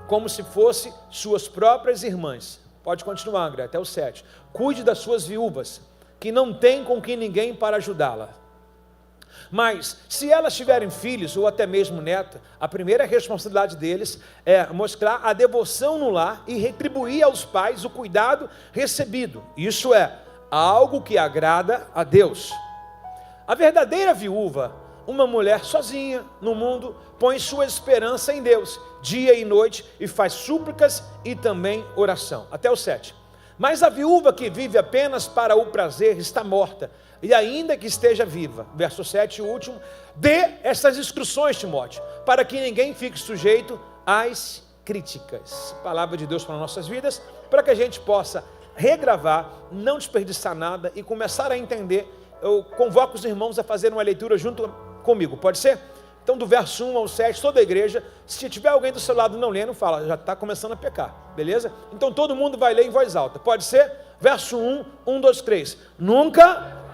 como se fosse suas próprias irmãs. Pode continuar, André, até o 7. Cuide das suas viúvas, que não têm com quem ninguém para ajudá-la. Mas, se elas tiverem filhos, ou até mesmo neta, a primeira responsabilidade deles é mostrar a devoção no lar e retribuir aos pais o cuidado recebido. Isso é algo que agrada a Deus. A verdadeira viúva, uma mulher sozinha no mundo, põe sua esperança em Deus, dia e noite, e faz súplicas e também oração. Até o 7. Mas a viúva que vive apenas para o prazer está morta, e ainda que esteja viva, verso 7, o último, dê essas instruções, Timóteo, para que ninguém fique sujeito às críticas. Palavra de Deus para nossas vidas, para que a gente possa regravar, não desperdiçar nada e começar a entender. Eu convoco os irmãos a fazer uma leitura junto comigo, pode ser? Então do verso 1 ao 7, toda a igreja, se tiver alguém do seu lado não lendo, fala, já está começando a pecar, beleza? Então todo mundo vai ler em voz alta, pode ser? Verso 1, 1, 2, 3, nunca...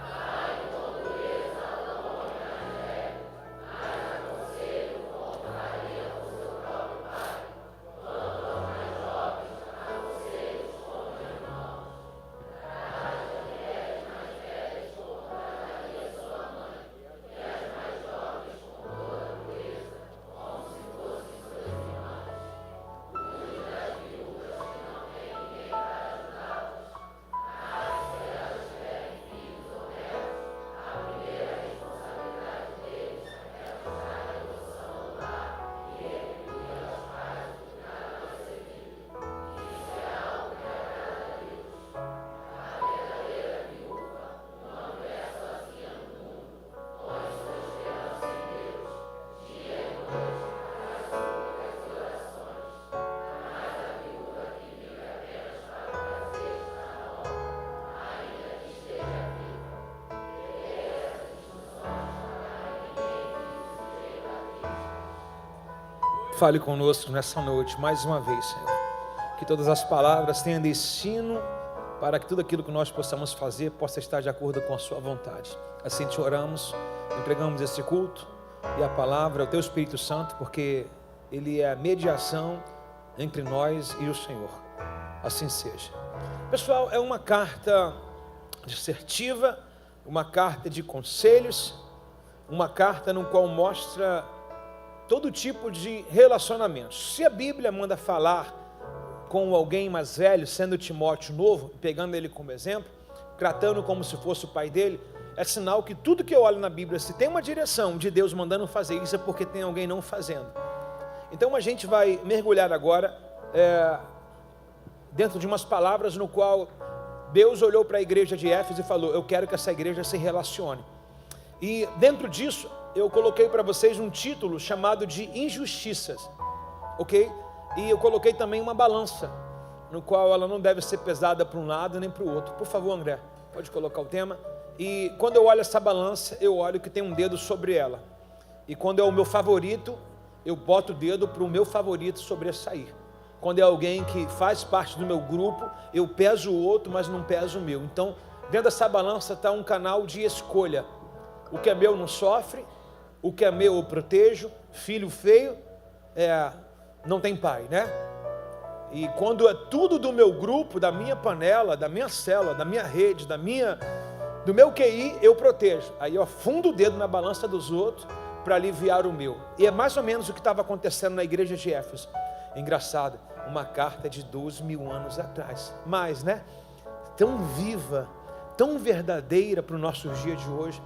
Fale conosco nessa noite, mais uma vez, Senhor. Que todas as palavras tenham destino para que tudo aquilo que nós possamos fazer possa estar de acordo com a sua vontade. Assim te oramos, entregamos esse culto e a palavra, o teu Espírito Santo, porque ele é a mediação entre nós e o Senhor. Assim seja. Pessoal, é uma carta dissertiva, uma carta de conselhos, uma carta no qual mostra todo tipo de relacionamentos. Se a Bíblia manda falar com alguém mais velho, sendo Timóteo novo, pegando ele como exemplo, tratando como se fosse o pai dele, é sinal que tudo que eu olho na Bíblia, se tem uma direção de Deus mandando fazer isso, é porque tem alguém não fazendo. Então a gente vai mergulhar agora dentro de umas palavras no qual Deus olhou para a igreja de Éfeso e falou, eu quero que essa igreja se relacione. E dentro disso, eu coloquei para vocês um título chamado de injustiças, ok? E eu coloquei também uma balança, no qual ela não deve ser pesada para um lado nem para o outro. Por favor, André, pode colocar o tema. E quando eu olho essa balança, eu olho que tem um dedo sobre ela. E quando é o meu favorito, eu boto o dedo para o meu favorito sobressair. Quando é alguém que faz parte do meu grupo, eu peso o outro, mas não peso o meu. Então, dentro dessa balança está um canal de escolha. O que é meu não sofre, o que é meu eu protejo, filho feio, não tem pai, né? E quando é tudo do meu grupo, da minha panela, da minha célula, da minha rede, do meu QI, eu protejo. Aí eu afundo o dedo na balança dos outros para aliviar o meu. E é mais ou menos o que estava acontecendo na igreja de Éfeso. Engraçado, uma carta de 12.000 anos atrás. Mas, né? Tão viva, tão verdadeira para o nosso dia de hoje.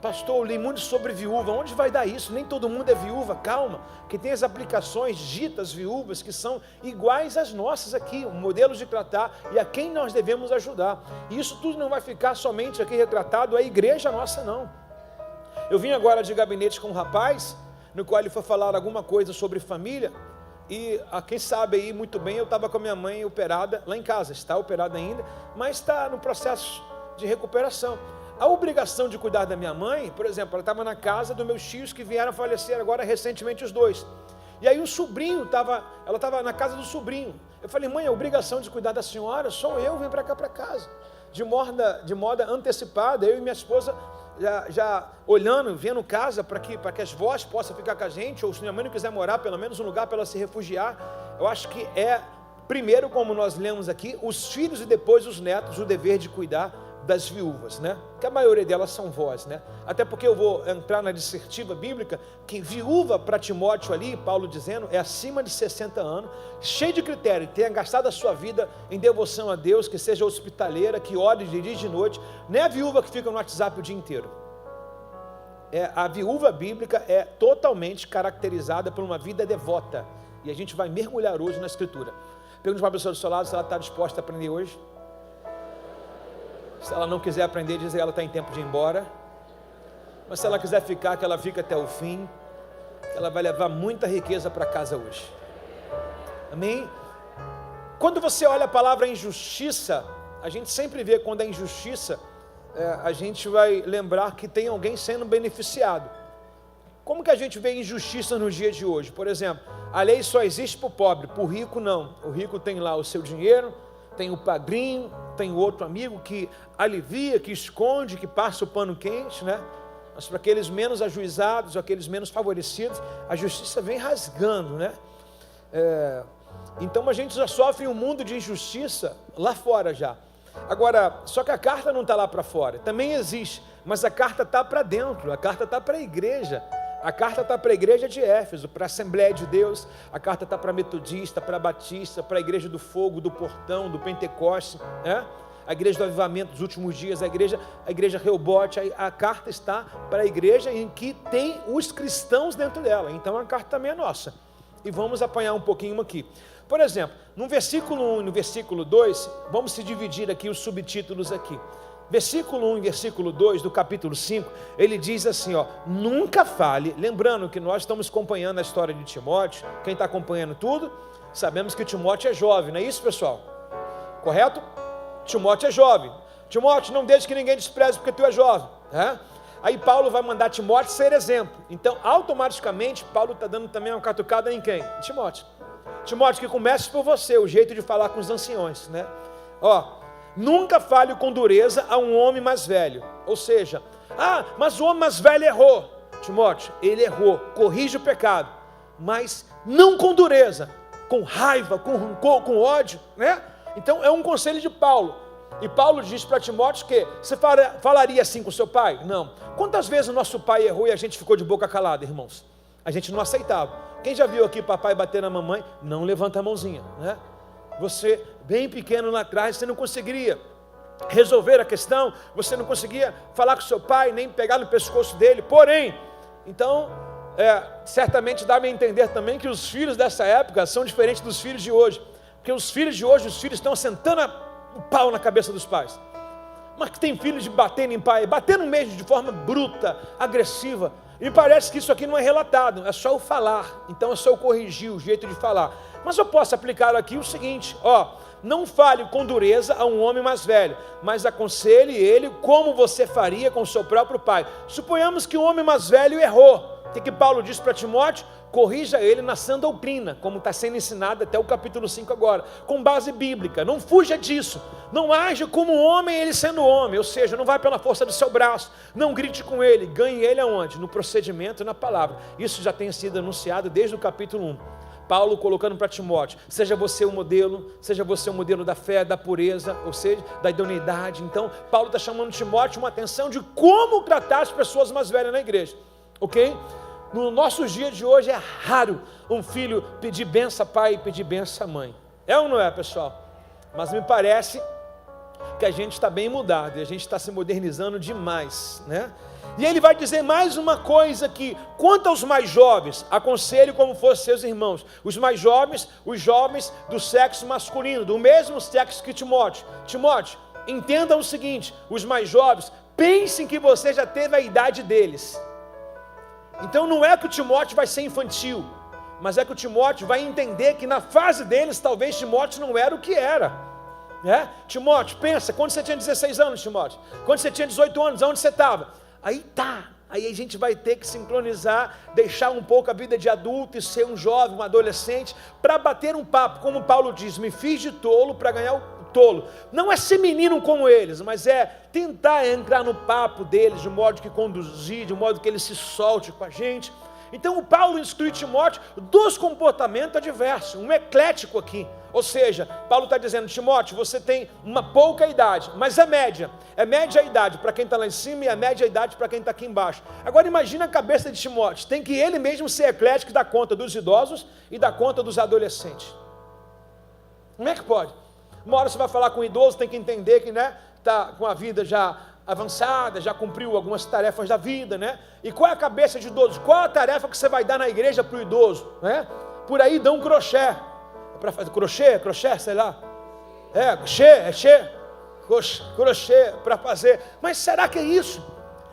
Pastor, eu li muito sobre viúva, onde vai dar isso? Nem todo mundo é viúva, calma, que tem as aplicações ditas viúvas que são iguais às nossas aqui, modelos de tratar e a quem nós devemos ajudar. E isso tudo não vai ficar somente aqui retratado, a igreja nossa não. Eu vim agora de gabinete com um rapaz, no qual ele foi falar alguma coisa sobre família, e quem sabe aí muito bem, eu estava com a minha mãe operada lá em casa, está operada ainda, mas está no processo de recuperação. A obrigação de cuidar da minha mãe, por exemplo, ela estava na casa dos meus tios que vieram a falecer agora recentemente os dois. E aí o sobrinho ela estava na casa do sobrinho. Eu falei, mãe, a obrigação de cuidar da senhora, sou eu, vim para cá para casa. De modo antecipada, eu e minha esposa já olhando, vendo casa para que as vós possam ficar com a gente, ou se minha mãe não quiser morar, pelo menos um lugar para ela se refugiar. Eu acho que é, primeiro, como nós lemos aqui, os filhos e depois os netos, o dever de cuidar das viúvas, né? Que a maioria delas são vós, né? Até porque eu vou entrar na dissertiva bíblica, que viúva para Timóteo ali, Paulo dizendo, é acima de 60 anos, cheio de critério, tenha gastado a sua vida em devoção a Deus, que seja hospitaleira, que ore de dia e de noite. Não é a viúva que fica no WhatsApp o dia inteiro. A viúva bíblica é totalmente caracterizada por uma vida devota, e a gente vai mergulhar hoje na Escritura. Pergunte para a pessoa do seu lado se ela está disposta a aprender hoje. Se ela não quiser aprender, diz que ela está em tempo de ir embora. Mas se ela quiser ficar, que ela fica até o fim. Ela vai levar muita riqueza para casa hoje. Amém? Quando você olha a palavra injustiça, a gente sempre vê quando é injustiça, a gente vai lembrar que tem alguém sendo beneficiado. Como que a gente vê injustiça no dia de hoje? Por exemplo, a lei só existe para o pobre, para o rico não. O rico tem lá o seu dinheiro, tem o padrinho, tem o outro amigo que alivia, que esconde, que passa o pano quente, né? Mas para aqueles menos ajuizados, aqueles menos favorecidos, a justiça vem rasgando, né? Então a gente já sofre um mundo de injustiça lá fora já. Agora, só que a carta não está lá para fora, também existe, mas a carta está para dentro, a carta está para a igreja. A carta está para a igreja de Éfeso, para a Assembleia de Deus. A carta está para a Metodista, para a Batista, para a igreja do Fogo, do Portão, do Pentecoste, né? A igreja do Avivamento dos últimos dias, a igreja Reobote. A carta está para a igreja em que tem os cristãos dentro dela. Então a carta também é nossa. E vamos apanhar um pouquinho aqui. Por exemplo, no versículo 1 e no versículo 2, vamos se dividir aqui os subtítulos aqui. Versículo 1 e versículo 2 do capítulo 5, ele diz assim, ó, nunca fale, lembrando que nós estamos acompanhando a história de Timóteo, quem está acompanhando tudo, sabemos que Timóteo é jovem, não é isso, pessoal? Correto? Timóteo é jovem. Timóteo, não deixe que ninguém despreze porque tu é jovem, né? Aí Paulo vai mandar Timóteo ser exemplo. Então, automaticamente, Paulo está dando também uma catucada em quem? Timóteo. Timóteo, que comece por você, o jeito de falar com os anciões, né? Ó, nunca fale com dureza a um homem mais velho. Ou seja, mas o homem mais velho errou. Timóteo, ele errou, corrige o pecado, mas não com dureza, com raiva, com rancor, com ódio, né? Então é um conselho de Paulo. E Paulo diz para Timóteo que você falaria assim com seu pai? Não. Quantas vezes o nosso pai errou e a gente ficou de boca calada, irmãos? A gente não aceitava. Quem já viu aqui papai bater na mamãe? Não levanta a mãozinha, né? Você, bem pequeno lá atrás, você não conseguiria resolver a questão, você não conseguia falar com seu pai, nem pegar no pescoço dele. Porém, então, certamente dá-me a entender também que os filhos dessa época são diferentes dos filhos de hoje. Porque os filhos de hoje, os filhos estão sentando o pau na cabeça dos pais. Mas que tem filhos de batendo em pai, batendo mesmo de forma bruta, agressiva. E parece que isso aqui não é relatado, é só o falar. Então é só eu corrigir o jeito de falar. Mas eu posso aplicar aqui o seguinte, ó, não fale com dureza a um homem mais velho, mas aconselhe ele como você faria com o seu próprio pai. Suponhamos que o homem mais velho errou. O que Paulo diz para Timóteo? Corrija ele na sã doutrina, como está sendo ensinado até o capítulo 5 agora, com base bíblica. Não fuja disso, não age como um homem ele sendo homem, ou seja, não vai pela força do seu braço, não grite com ele, ganhe ele aonde? No procedimento e na palavra. Isso já tem sido anunciado desde o capítulo 1. Paulo colocando para Timóteo, seja você o modelo da fé, da pureza, ou seja, da idoneidade. Então, Paulo está chamando Timóteo uma atenção de como tratar as pessoas mais velhas na igreja, ok? No nossos dias de hoje é raro um filho pedir benção a pai e pedir benção a mãe. É ou não é, pessoal? Mas me parece que a gente está bem mudado e a gente está se modernizando demais, né? E ele vai dizer mais uma coisa aqui, quanto aos mais jovens, aconselho como fossem seus irmãos. Os mais jovens, os jovens do sexo masculino, do mesmo sexo que Timóteo. Timóteo, entenda o seguinte, os mais jovens, pensem que você já teve a idade deles. Então não é que o Timóteo vai ser infantil, mas é que o Timóteo vai entender que na fase deles, talvez Timóteo não era o que era, né? Timóteo, pensa, quando você tinha 16 anos, Timóteo, quando você tinha 18 anos, aonde você estava? Aí a gente vai ter que sincronizar, deixar um pouco a vida de adulto e ser um jovem, um adolescente, para bater um papo, como Paulo diz, me fiz de tolo para ganhar o tolo. Não é ser menino como eles, mas é tentar entrar no papo deles, de modo que conduzir, de modo que ele se solte com a gente. Então o Paulo instrui Timóteo dos comportamentos adversos, um eclético aqui. Ou seja, Paulo está dizendo: Timóteo, você tem uma pouca idade, mas é média a idade para quem está lá em cima e é média a idade para quem está aqui embaixo. Agora imagina a cabeça de Timóteo, tem que ele mesmo ser eclético e dar conta dos idosos e dar conta dos adolescentes. Como é que pode? Uma hora você vai falar com um idoso, tem que entender que está com a vida já avançada, já cumpriu algumas tarefas da vida, E qual é a cabeça de idoso? Qual a tarefa que você vai dar na igreja para o idoso, Por aí dá um crochê, para fazer crochê, sei lá, crochê para fazer. Mas será que é isso?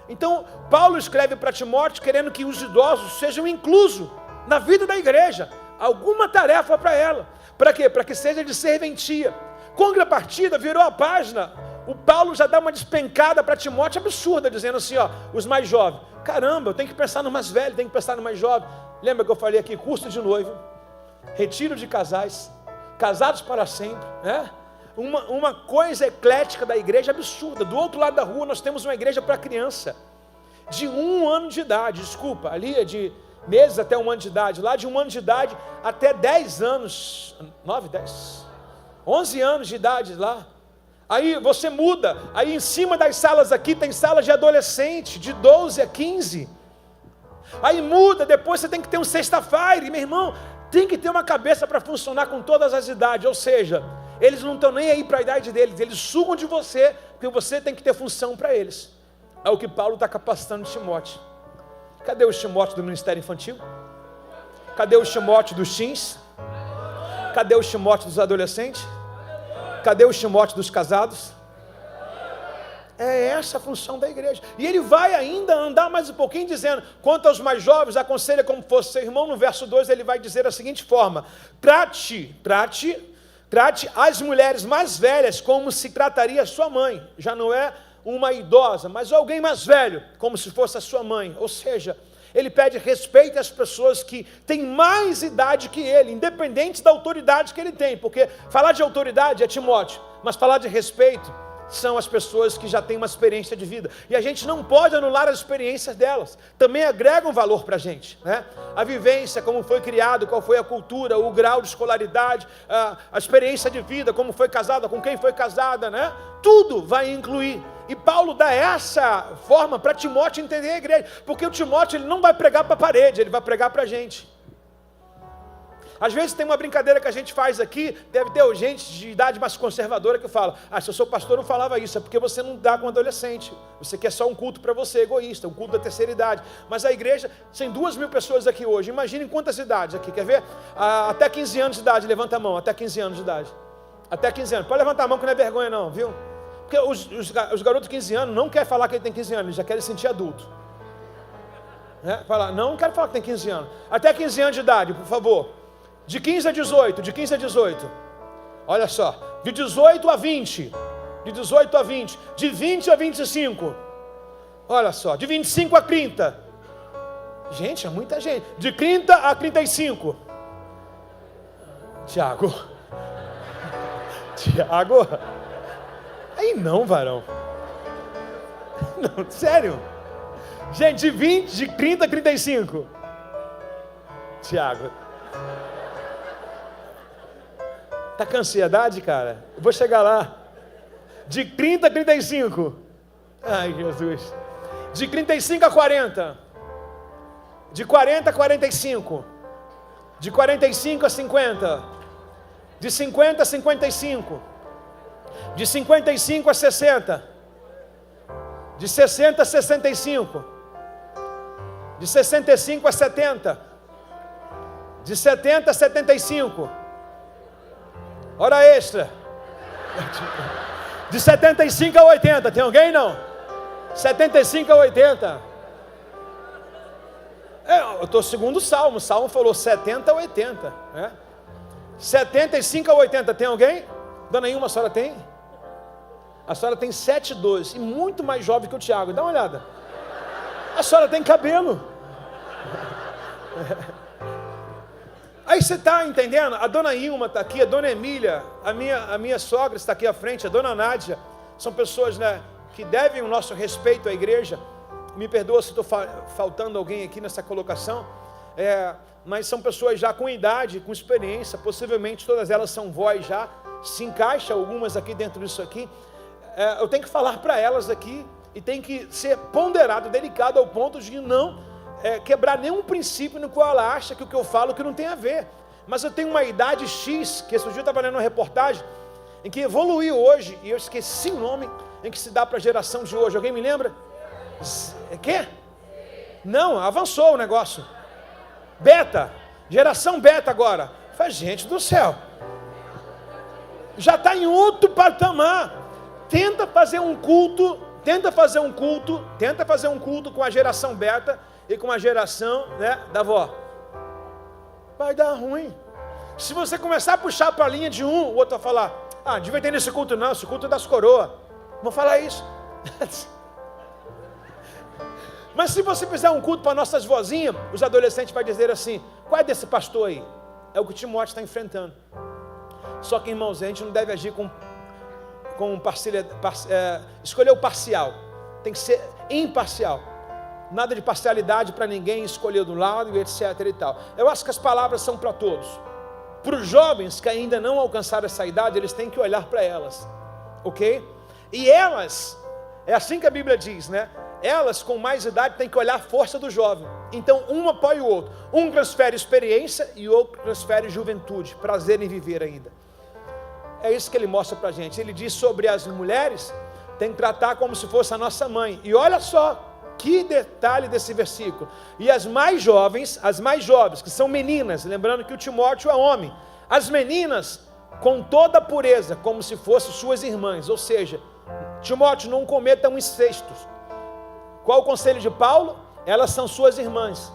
Então Paulo escreve para Timóteo querendo que os idosos sejam inclusos na vida da igreja, alguma tarefa para ela. Para quê? Para que seja de serventia. Contrapartida, virou a página, o Paulo já dá uma despencada para Timóteo absurda, dizendo assim, os mais jovens, caramba, eu tenho que pensar no mais velho, tenho que pensar no mais jovem. Lembra que eu falei aqui, curso de noivo, retiro de casais, casados para sempre, uma coisa eclética da igreja absurda. Do outro lado da rua nós temos uma igreja para criança, de 1 ano de idade, ali é de meses até 1 ano de idade, lá de 1 ano de idade até 10 anos, 9, 10, 11 anos de idade lá. Aí você muda, aí em cima das salas aqui tem salas de adolescente, de 12 a 15, aí muda, depois você tem que ter um sexta-feira, meu irmão, tem que ter uma cabeça para funcionar com todas as idades, ou seja, eles não estão nem aí para a idade deles, eles sugam de você, porque você tem que ter função para eles. É o que Paulo está capacitando Timóteo. Cadê os Timóteo do ministério infantil? Cadê os Timóteo dos teens? Cadê os Timóteo dos adolescentes? Cadê os Timóteo dos casados? É essa a função da igreja. E ele vai ainda andar mais um pouquinho dizendo, quanto aos mais jovens, aconselha como fosse seu irmão. No verso 2 ele vai dizer da seguinte forma: trate as mulheres mais velhas como se trataria a sua mãe. Já não é uma idosa, mas alguém mais velho, como se fosse a sua mãe. Ou seja, ele pede respeito às pessoas que têm mais idade que ele, independente da autoridade que ele tem, porque falar de autoridade é Timóteo, mas falar de respeito são as pessoas que já têm uma experiência de vida, e a gente não pode anular as experiências delas, também agregam valor para a gente, A vivência, como foi criado, qual foi a cultura, o grau de escolaridade, a experiência de vida, como foi casada, com quem foi casada, Tudo vai incluir. E Paulo dá essa forma para Timóteo entender a igreja, porque o Timóteo ele não vai pregar para a parede, ele vai pregar para a gente. Às vezes tem uma brincadeira que a gente faz aqui, deve ter gente de idade mais conservadora que fala, se eu sou pastor não falava isso, é porque você não dá com adolescente, você quer só um culto para você, egoísta, um culto da terceira idade. Mas a igreja, tem 2.000 pessoas aqui hoje, imaginem quantas idades aqui, quer ver? Até 15 anos de idade, levanta a mão, até 15 anos de idade. Até 15 anos, pode levantar a mão que não é vergonha não, viu? Porque os garotos de 15 anos não querem falar que ele tem 15 anos, eles já querem sentir adulto. Fala, não quero falar que tem 15 anos. Até 15 anos de idade, por favor. De 15 a 18, de 15 a 18. Olha só, de 18 a 20. De 18 a 20. De 20 a 25. Olha só, de 25 a 30. Gente, é muita gente. De 30 a 35. Tiago. Aí não, varão. Não, sério. Gente, de 30 a 35. Tiago. Tá com ansiedade, cara? Eu vou chegar lá. De 30 a 35. Ai, Jesus. De 35 a 40. De 40 a 45. De 45 a 50. De 50 a 55. De 55 a 60. De 60 a 65. De 65 a 70. De 70 a 75. Hora extra. De 75 a 80. Tem alguém não? 75 a 80. Eu estou segundo o Salmo. O Salmo falou 70 a 80. 75 a 80. Tem alguém? Dona Ilma, a senhora tem? A senhora tem 7,12. E muito mais jovem que o Tiago. Dá uma olhada. A senhora tem cabelo. Mas você está entendendo? A dona Ilma está aqui, a dona Emília, a minha sogra está aqui à frente, a dona Nádia. São pessoas, né, que devem o nosso respeito à igreja. Me perdoa se estou faltando alguém aqui nessa colocação. Mas são pessoas já com idade, com experiência. Possivelmente todas elas são vós já. Se encaixa algumas aqui dentro disso aqui. Eu tenho que falar para elas aqui. E tem que ser ponderado, delicado ao ponto de não quebrar nenhum princípio no qual ela acha que o que eu falo que não tem a ver. Mas eu tenho uma idade X, que esse dia eu estava lendo uma reportagem, em que evoluiu hoje, e eu esqueci o nome, em que se dá para a geração de hoje. Alguém me lembra? Quê? Não, avançou o negócio. Beta, geração beta agora. Faz, gente do céu. Já está em outro patamar. Tenta fazer um culto com a geração beta e com a geração, né, da avó. Vai dar ruim. Se você começar a puxar para a linha de um, o outro vai falar, não devia ter nesse culto não, esse culto é das coroas. Vou falar isso. Mas se você fizer um culto para nossas vozinhas, os adolescentes vão dizer assim, qual é desse pastor aí? É o que Timóteo está enfrentando. Só que, irmãos, a gente não deve agir com escolher o parcial. Tem que ser imparcial. Nada de parcialidade para ninguém escolher do lado e etc e tal. Eu acho que as palavras são para todos. Para os jovens que ainda não alcançaram essa idade, eles têm que olhar para elas. Ok? E elas, é assim que a Bíblia diz, né? Elas com mais idade têm que olhar a força do jovem. Então um apoia o outro. Um transfere experiência e o outro transfere juventude. Prazer em viver ainda. É isso que ele mostra para a gente. Ele diz sobre as mulheres, tem que tratar como se fosse a nossa mãe. E olha só, que detalhe desse versículo. E as mais jovens, que são meninas, lembrando que o Timóteo é homem. As meninas, com toda a pureza, como se fossem suas irmãs. Ou seja, Timóteo, não cometa um incesto. Qual o conselho de Paulo? Elas são suas irmãs.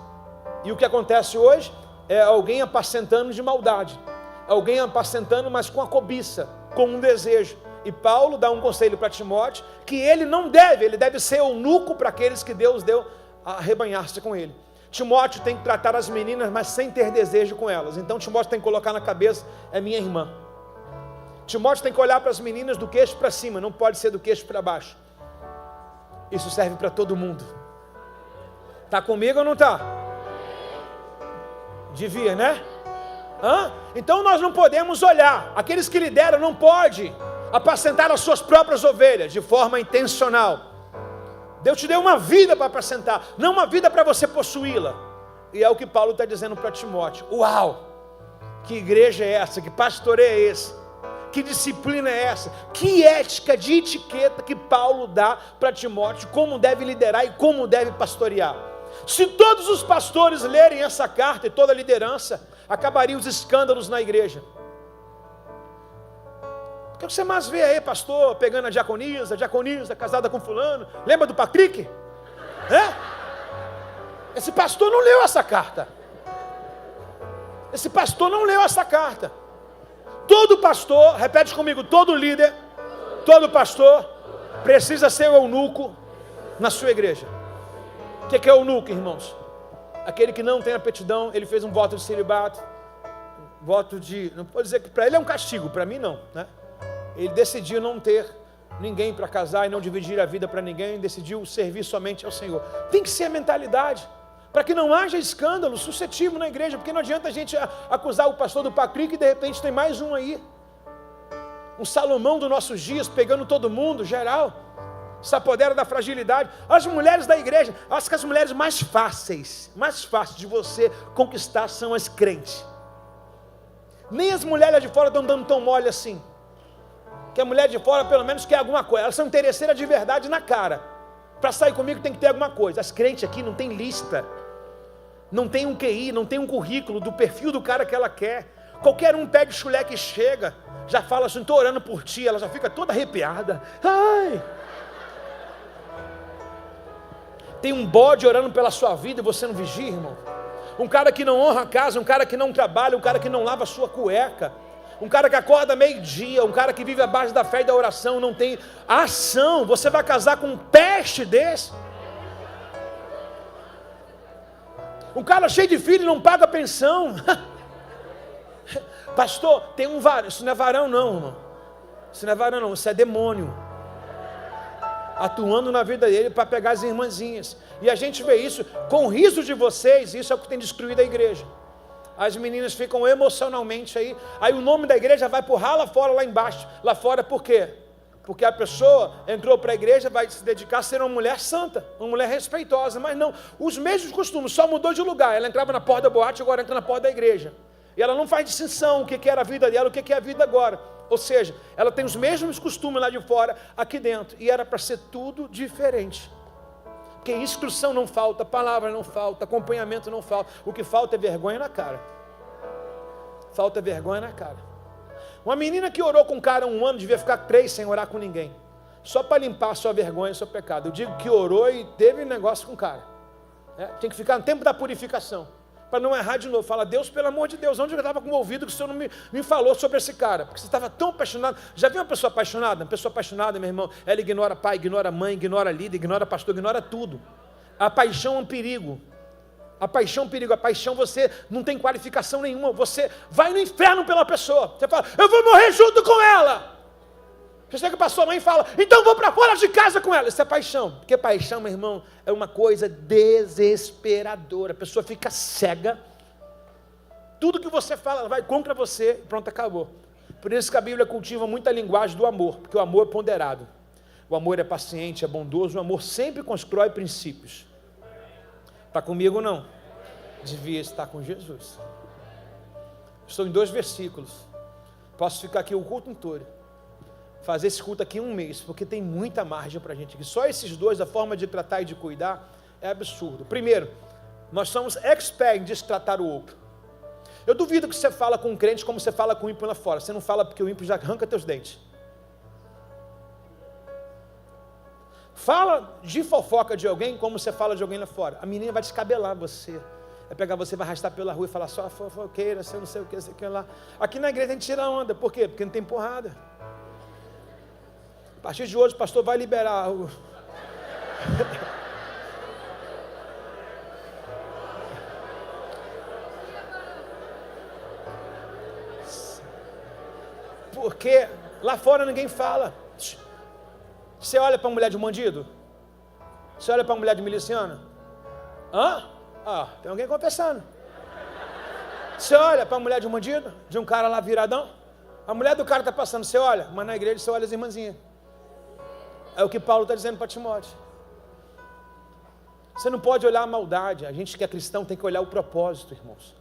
E o que acontece hoje é alguém apacentando de maldade. Alguém apacentando, mas com a cobiça, com um desejo. E Paulo dá um conselho para Timóteo, que ele deve ser eunuco para aqueles que Deus deu a arrebanhar-se com ele. Timóteo tem que tratar as meninas, mas sem ter desejo com elas. Então Timóteo tem que colocar na cabeça, é minha irmã. Timóteo tem que olhar para as meninas do queixo para cima, não pode ser do queixo para baixo. Isso serve para todo mundo. Está comigo ou não está? Devia, né? Então nós não podemos olhar. Aqueles que lideram não podem apacentar as suas próprias ovelhas de forma intencional. Deus te deu uma vida para apacentar, não uma vida para você possuí-la. E é o que Paulo está dizendo para Timóteo. Uau! Que igreja é essa? Que pastoreio é esse? Que disciplina é essa? Que ética de etiqueta que Paulo dá para Timóteo, como deve liderar e como deve pastorear. Se todos os pastores lerem essa carta e toda a liderança, acabariam os escândalos na igreja. O que você mais vê aí, pastor, pegando a diaconisa casada com fulano? Lembra do Patrick? Esse pastor não leu essa carta. Todo pastor, repete comigo, todo líder, todo pastor, precisa ser o eunuco na sua igreja. O que é eunuco, irmãos? Aquele que não tem aptidão, ele fez um voto de celibato, não pode dizer que para ele é um castigo, para mim não, né? Ele decidiu não ter ninguém para casar e não dividir a vida para ninguém, decidiu servir somente ao Senhor. Tem que ser a mentalidade, para que não haja escândalo suscetível na igreja, porque não adianta a gente acusar o pastor do Patrick e de repente tem mais um aí, um Salomão dos nossos dias, pegando todo mundo, geral, se apodera da fragilidade. As mulheres da igreja, acho que as mulheres mais fáceis de você conquistar são as crentes. Nem as mulheres de fora estão dando tão mole assim, que a mulher de fora pelo menos quer alguma coisa, elas são interesseiras de verdade na cara. Para sair comigo tem que ter alguma coisa. As crentes aqui não tem lista, não tem um QI, não tem um currículo do perfil do cara que ela quer. Qualquer um pega o chulé que chega, já fala assim, estou orando por ti, ela já fica toda arrepiada. Ai! Tem um bode orando pela sua vida e você não vigia, irmão. Um cara que não honra a casa, um cara que não trabalha, um cara que não lava a sua cueca, um cara que acorda meio-dia, um cara que vive à base da fé e da oração, não tem ação. Você vai casar com um peste desse? Um cara cheio de filho e não paga pensão. Pastor, tem um varão. Isso não é varão não, irmão. Isso não é varão não, isso é demônio atuando na vida dele para pegar as irmãzinhas. E a gente vê isso com o riso de vocês. Isso é o que tem destruído a igreja. As meninas ficam emocionalmente aí o nome da igreja vai por lá fora, lá embaixo. Lá fora por quê? Porque a pessoa entrou para a igreja, vai se dedicar a ser uma mulher santa, uma mulher respeitosa, mas não, os mesmos costumes, só mudou de lugar. Ela entrava na porta da boate, agora entra na porta da igreja. E ela não faz distinção o que era a vida dela, o que é a vida agora. Ou seja, ela tem os mesmos costumes lá de fora, aqui dentro. E era para ser tudo diferente. Porque instrução não falta, palavra não falta, acompanhamento não falta. O que falta é vergonha na cara. Falta vergonha na cara. Uma menina que orou com um cara 1 ano, devia ficar 3 sem orar com ninguém. Só para limpar a sua vergonha e seu pecado. Eu digo que orou e teve negócio com o cara. Tem que ficar no tempo da purificação. Para não errar de novo. Fala, Deus, pelo amor de Deus, onde eu estava com o ouvido que o Senhor não me falou sobre esse cara? Porque você estava tão apaixonado. Já viu uma pessoa apaixonada? Uma pessoa apaixonada, meu irmão, ela ignora pai, ignora mãe, ignora líder, ignora pastor, ignora tudo. A paixão é um perigo. A paixão é um perigo. A paixão você não tem qualificação nenhuma. Você vai no inferno pela pessoa. Você fala, eu vou morrer junto com ela. Você chega para sua mãe e fala, então vou para fora de casa com ela. Isso é paixão. Porque paixão, meu irmão, é uma coisa desesperadora. A pessoa fica cega. Tudo que você fala, ela vai contra você e pronto, acabou. Por isso que a Bíblia cultiva muita linguagem do amor. Porque o amor é ponderado. O amor é paciente, é bondoso. O amor sempre constrói princípios. Está comigo ou não? Devia estar com Jesus. Estou em 2 versículos. Posso ficar aqui o culto inteiro. Fazer esse culto aqui em 1 mês, porque tem muita margem para a gente aqui. Só esses 2, a forma de tratar e de cuidar, é absurdo. Primeiro, nós somos experts em tratar o outro. Eu duvido que você fala com um crente como você fala com o ímpio lá fora. Você não fala porque o ímpio já arranca teus dentes. Fala de fofoca de alguém como você fala de alguém lá fora. A menina vai descabelar você. Vai pegar você, vai arrastar pela rua e falar só fofoqueira, você não sei o que, sei o que lá. Aqui na igreja a gente tira onda. Por quê? Porque não tem porrada. A partir de hoje o pastor vai liberar o... Porque lá fora ninguém fala. Você olha para uma mulher de bandido? Você olha para uma mulher de miliciano? Tem alguém confessando. Você olha para uma mulher de bandido? De um cara lá viradão? A mulher do cara está passando, você olha, mas na igreja você olha as irmãzinhas. É o que Paulo está dizendo para Timóteo. Você não pode olhar a maldade. A gente que é cristão tem que olhar o propósito, irmãos.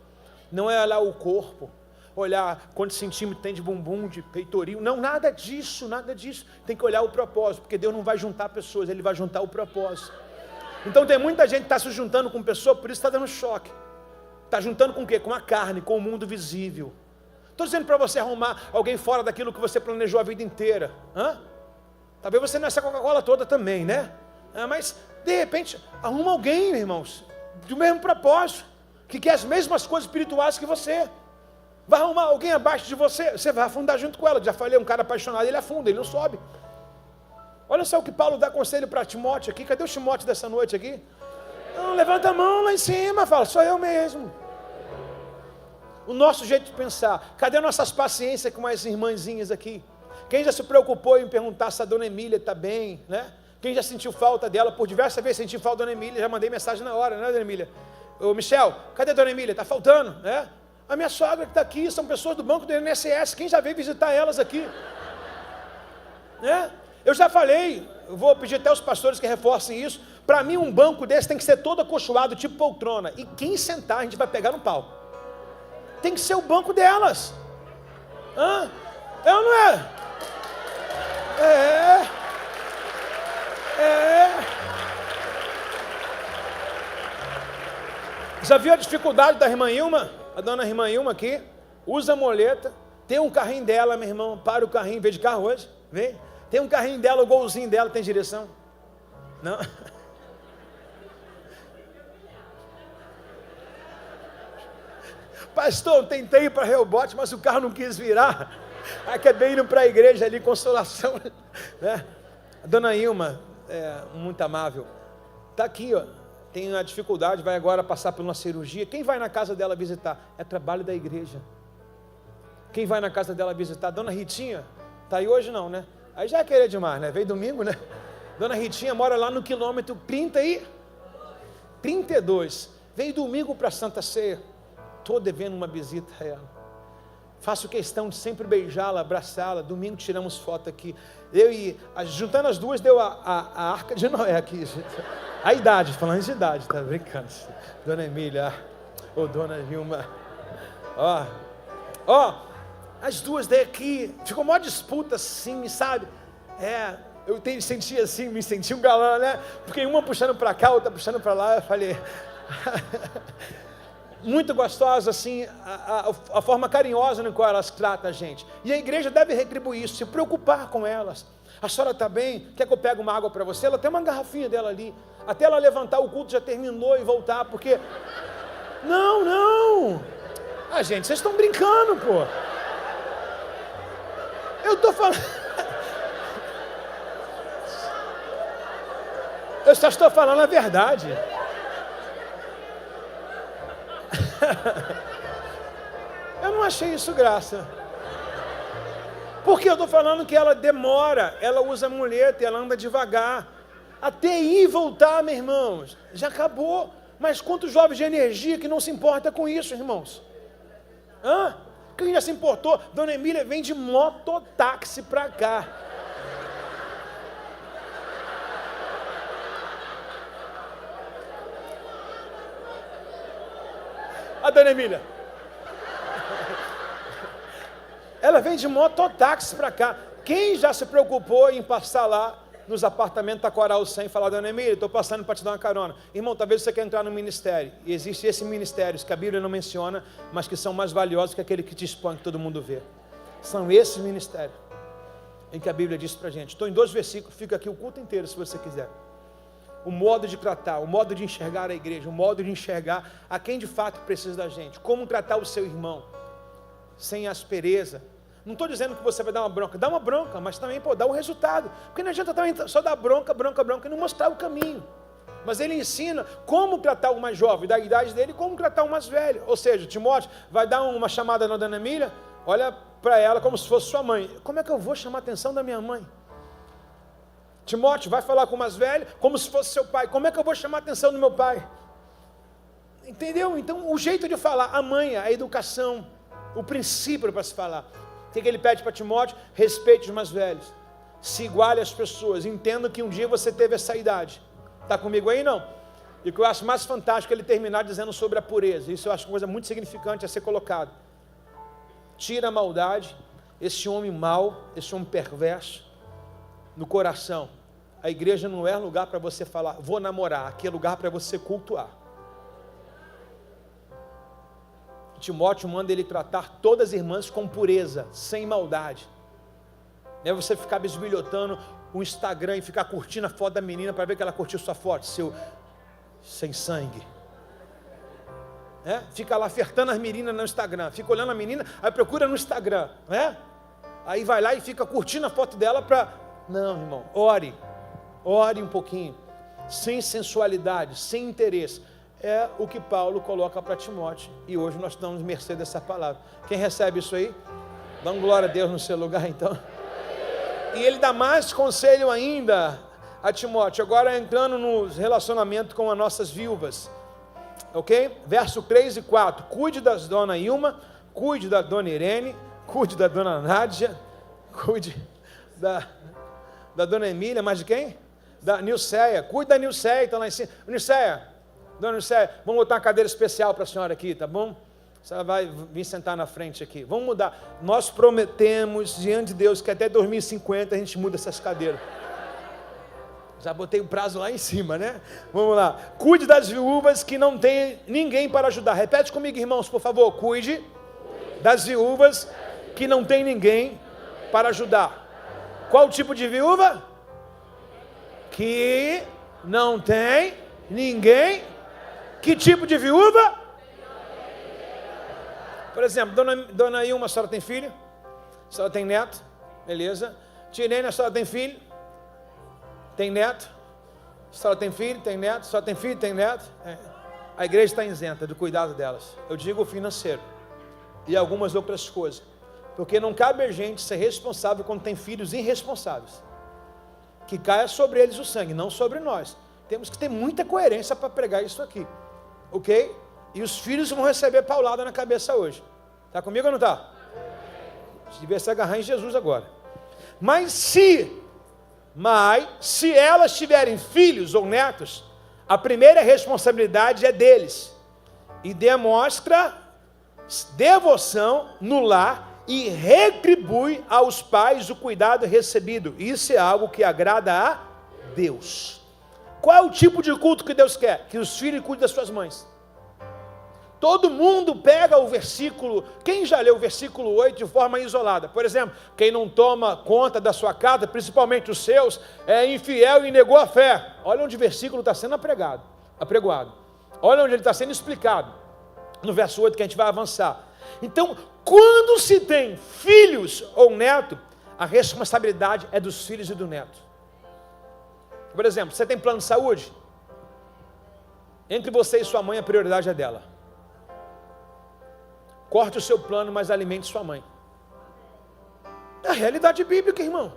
Não é olhar o corpo, olhar quantos centímetros tem de bumbum, de peitorinho. Não, nada disso, nada disso. Tem que olhar o propósito, porque Deus não vai juntar pessoas, Ele vai juntar o propósito. Então tem muita gente que está se juntando com pessoa, por isso está dando choque. Está juntando com o quê? Com a carne, com o mundo visível. Estou dizendo para você arrumar alguém fora daquilo que você planejou a vida inteira. Talvez você não é essa Coca-Cola toda também, né? Mas, de repente, arruma alguém, irmãos, do mesmo propósito, que quer as mesmas coisas espirituais que você. Vai arrumar alguém abaixo de você, você vai afundar junto com ela. Já falei, um cara apaixonado, ele afunda, ele não sobe. Olha só o que Paulo dá conselho para Timóteo aqui. Cadê o Timóteo dessa noite aqui? Não, levanta a mão lá em cima, fala, sou eu mesmo. O nosso jeito de pensar. Cadê nossas paciências com as irmãzinhas aqui? Quem já se preocupou em perguntar se a dona Emília está bem, né? Quem já sentiu falta dela? Por diversas vezes senti falta da dona Emília, já mandei mensagem na hora, né, dona Emília? Ô, Michel, cadê a dona Emília? Está faltando, né? A minha sogra que está aqui, são pessoas do banco do INSS, quem já veio visitar elas aqui? Né? Eu já falei, eu vou pedir até os pastores que reforcem isso. Para mim, um banco desse tem que ser todo acolchoado, tipo poltrona. E quem sentar, a gente vai pegar no pau. Tem que ser o banco delas. É ou não é? Já viu a dificuldade da irmã Ilma? A dona irmã Ilma aqui, usa moleta, tem um carrinho dela, meu irmão, para o carrinho, veio de carro hoje, vem. Tem um carrinho dela, o golzinho dela tem direção. Não? Pastor, eu tentei ir para Rehobote, mas o carro não quis virar. Acabei indo para a igreja ali, Consolação, né? A dona Ilma, muito amável, está aqui, ó, tem uma dificuldade, vai agora passar por uma cirurgia. Quem vai na casa dela visitar? É trabalho da igreja. Quem vai na casa dela visitar? Dona Ritinha? Está aí hoje não, né? Aí já é querer demais, né? Veio domingo, né? Dona Ritinha mora lá no quilômetro 32. Veio domingo para a Santa Ceia. Estou devendo uma visita a ela. Faço questão de sempre beijá-la, abraçá-la. Domingo tiramos foto aqui. Juntando as duas, deu a Arca de Noé aqui. A idade, falando de idade, tá brincando. Dona Emília, ou Dona Vilma. As duas daqui, ficou uma disputa assim, sabe? Eu me senti um galã, né? Porque uma puxando para cá, outra puxando para lá, eu falei... Muito gostosa, assim, a forma carinhosa no qual elas tratam a gente. E a igreja deve retribuir isso, se preocupar com elas. A senhora está bem? Quer que eu pegue uma água para você? Ela tem uma garrafinha dela ali. Até ela levantar, o culto já terminou e voltar, porque... Não! Gente, vocês estão brincando, pô. Eu estou falando... Eu só estou falando a verdade. Eu não achei isso graça. Porque eu estou falando que ela demora, ela usa muleta, ela anda devagar. Até ir e voltar, meus irmãos, já acabou. Mas quantos jovens de energia que não se importa com isso, irmãos? Quem já se importou? Dona Emília vem de mototáxi para cá. A Dona Emília. Ela vem de mototáxi para cá. Quem já se preocupou em passar lá nos apartamentos da Coral 100 e falar: Dona Emília, estou passando para te dar uma carona. Irmão, talvez você quer entrar no ministério. E existe esse ministério que a Bíblia não menciona, mas que são mais valiosos que aquele que te expõe, que todo mundo vê. São esses ministérios em que a Bíblia diz para a gente. Estou em 2 versículos, fica aqui o culto inteiro se você quiser. O modo de tratar, o modo de enxergar a igreja, o modo de enxergar a quem de fato precisa da gente, como tratar o seu irmão, sem aspereza. Não estou dizendo que você vai dar uma bronca, mas também dá o resultado, porque não adianta também só dar bronca e não mostrar o caminho. Mas ele ensina como tratar o mais jovem, da idade dele, como tratar o mais velho. Ou seja, Timóteo vai dar uma chamada na Dona Emília, olha para ela como se fosse sua mãe. Como é que eu vou chamar a atenção da minha mãe? Timóteo vai falar com o mais velho como se fosse seu pai. Como é que eu vou chamar a atenção do meu pai? Entendeu? Então, o jeito de falar, a manha, a educação, o princípio para se falar. O que ele pede para Timóteo? Respeite os mais velhos. Se iguale às pessoas. Entenda que um dia você teve essa idade. Está comigo aí, não? E o que eu acho mais fantástico é ele terminar dizendo sobre a pureza. Isso eu acho uma coisa muito significante a ser colocado. Tira a maldade, esse homem mau, esse homem perverso, no coração. A igreja não é lugar para você falar, vou namorar. Aqui é lugar para você cultuar. Timóteo manda ele tratar todas as irmãs com pureza, sem maldade. Não é você ficar bisbilhotando o Instagram e ficar curtindo a foto da menina para ver que ela curtiu sua foto, sem sangue. Fica lá ofertando as meninas no Instagram, fica olhando a menina, aí procura no Instagram, aí vai lá e fica curtindo a foto dela para... Não, irmão, ore um pouquinho, sem sensualidade, sem interesse. É o que Paulo coloca para Timóteo, e hoje nós estamos mercê dessa palavra. Quem recebe isso aí? Dá glória a Deus no seu lugar, então. E ele dá mais conselho ainda a Timóteo, agora entrando no relacionamento com as nossas viúvas, ok? Verso 3 e 4, cuide da dona Ilma, cuide da dona Irene, cuide da dona Nádia, cuide da dona Emília, mas de quem? Da Nilceia, cuide da Nilceia, então lá em cima. Nilceia, dona Nilceia, vamos botar uma cadeira especial para a senhora aqui, tá bom? Você vai vir sentar na frente aqui. Vamos mudar. Nós prometemos diante de Deus que até 2050 a gente muda essas cadeiras. Já botei o prazo lá em cima, né? Vamos lá. Cuide das viúvas que não tem ninguém para ajudar. Repete comigo, irmãos, por favor. Cuide das viúvas que não tem ninguém para ajudar. Qual tipo de viúva? Que não tem ninguém. Que tipo de viúva? Por exemplo, dona Ilma, a senhora tem filho? A senhora tem neto? Beleza. Tia Irene, a senhora tem filho? Tem neto? A senhora tem filho? Tem neto? A senhora tem filho? Tem neto? A igreja está isenta do cuidado delas. Eu digo o financeiro. E algumas outras coisas. Porque não cabe a gente ser responsável quando tem filhos irresponsáveis. Que caia sobre eles o sangue, não sobre nós. Temos que ter muita coerência para pregar isso aqui. Ok? E os filhos vão receber paulada na cabeça hoje. Está comigo ou não está? Devia se agarrar em Jesus agora. Mas se elas tiverem filhos ou netos, a primeira responsabilidade é deles. E demonstra devoção no lar e retribui aos pais o cuidado recebido. Isso é algo que agrada a Deus. Qual é o tipo de culto que Deus quer? Que os filhos cuidem das suas mães. Todo mundo pega o versículo, quem já leu o versículo 8 de forma isolada? Por exemplo, quem não toma conta da sua casa, principalmente os seus, é infiel e negou a fé. Olha onde o versículo está sendo apregoado. Olha onde ele está sendo explicado. No verso 8 que a gente vai avançar. Então, quando se tem filhos ou neto, a responsabilidade é dos filhos e do neto. Por exemplo, você tem plano de saúde? Entre você e sua mãe, a prioridade é dela. Corte o seu plano, mas alimente sua mãe. É a realidade bíblica, irmão.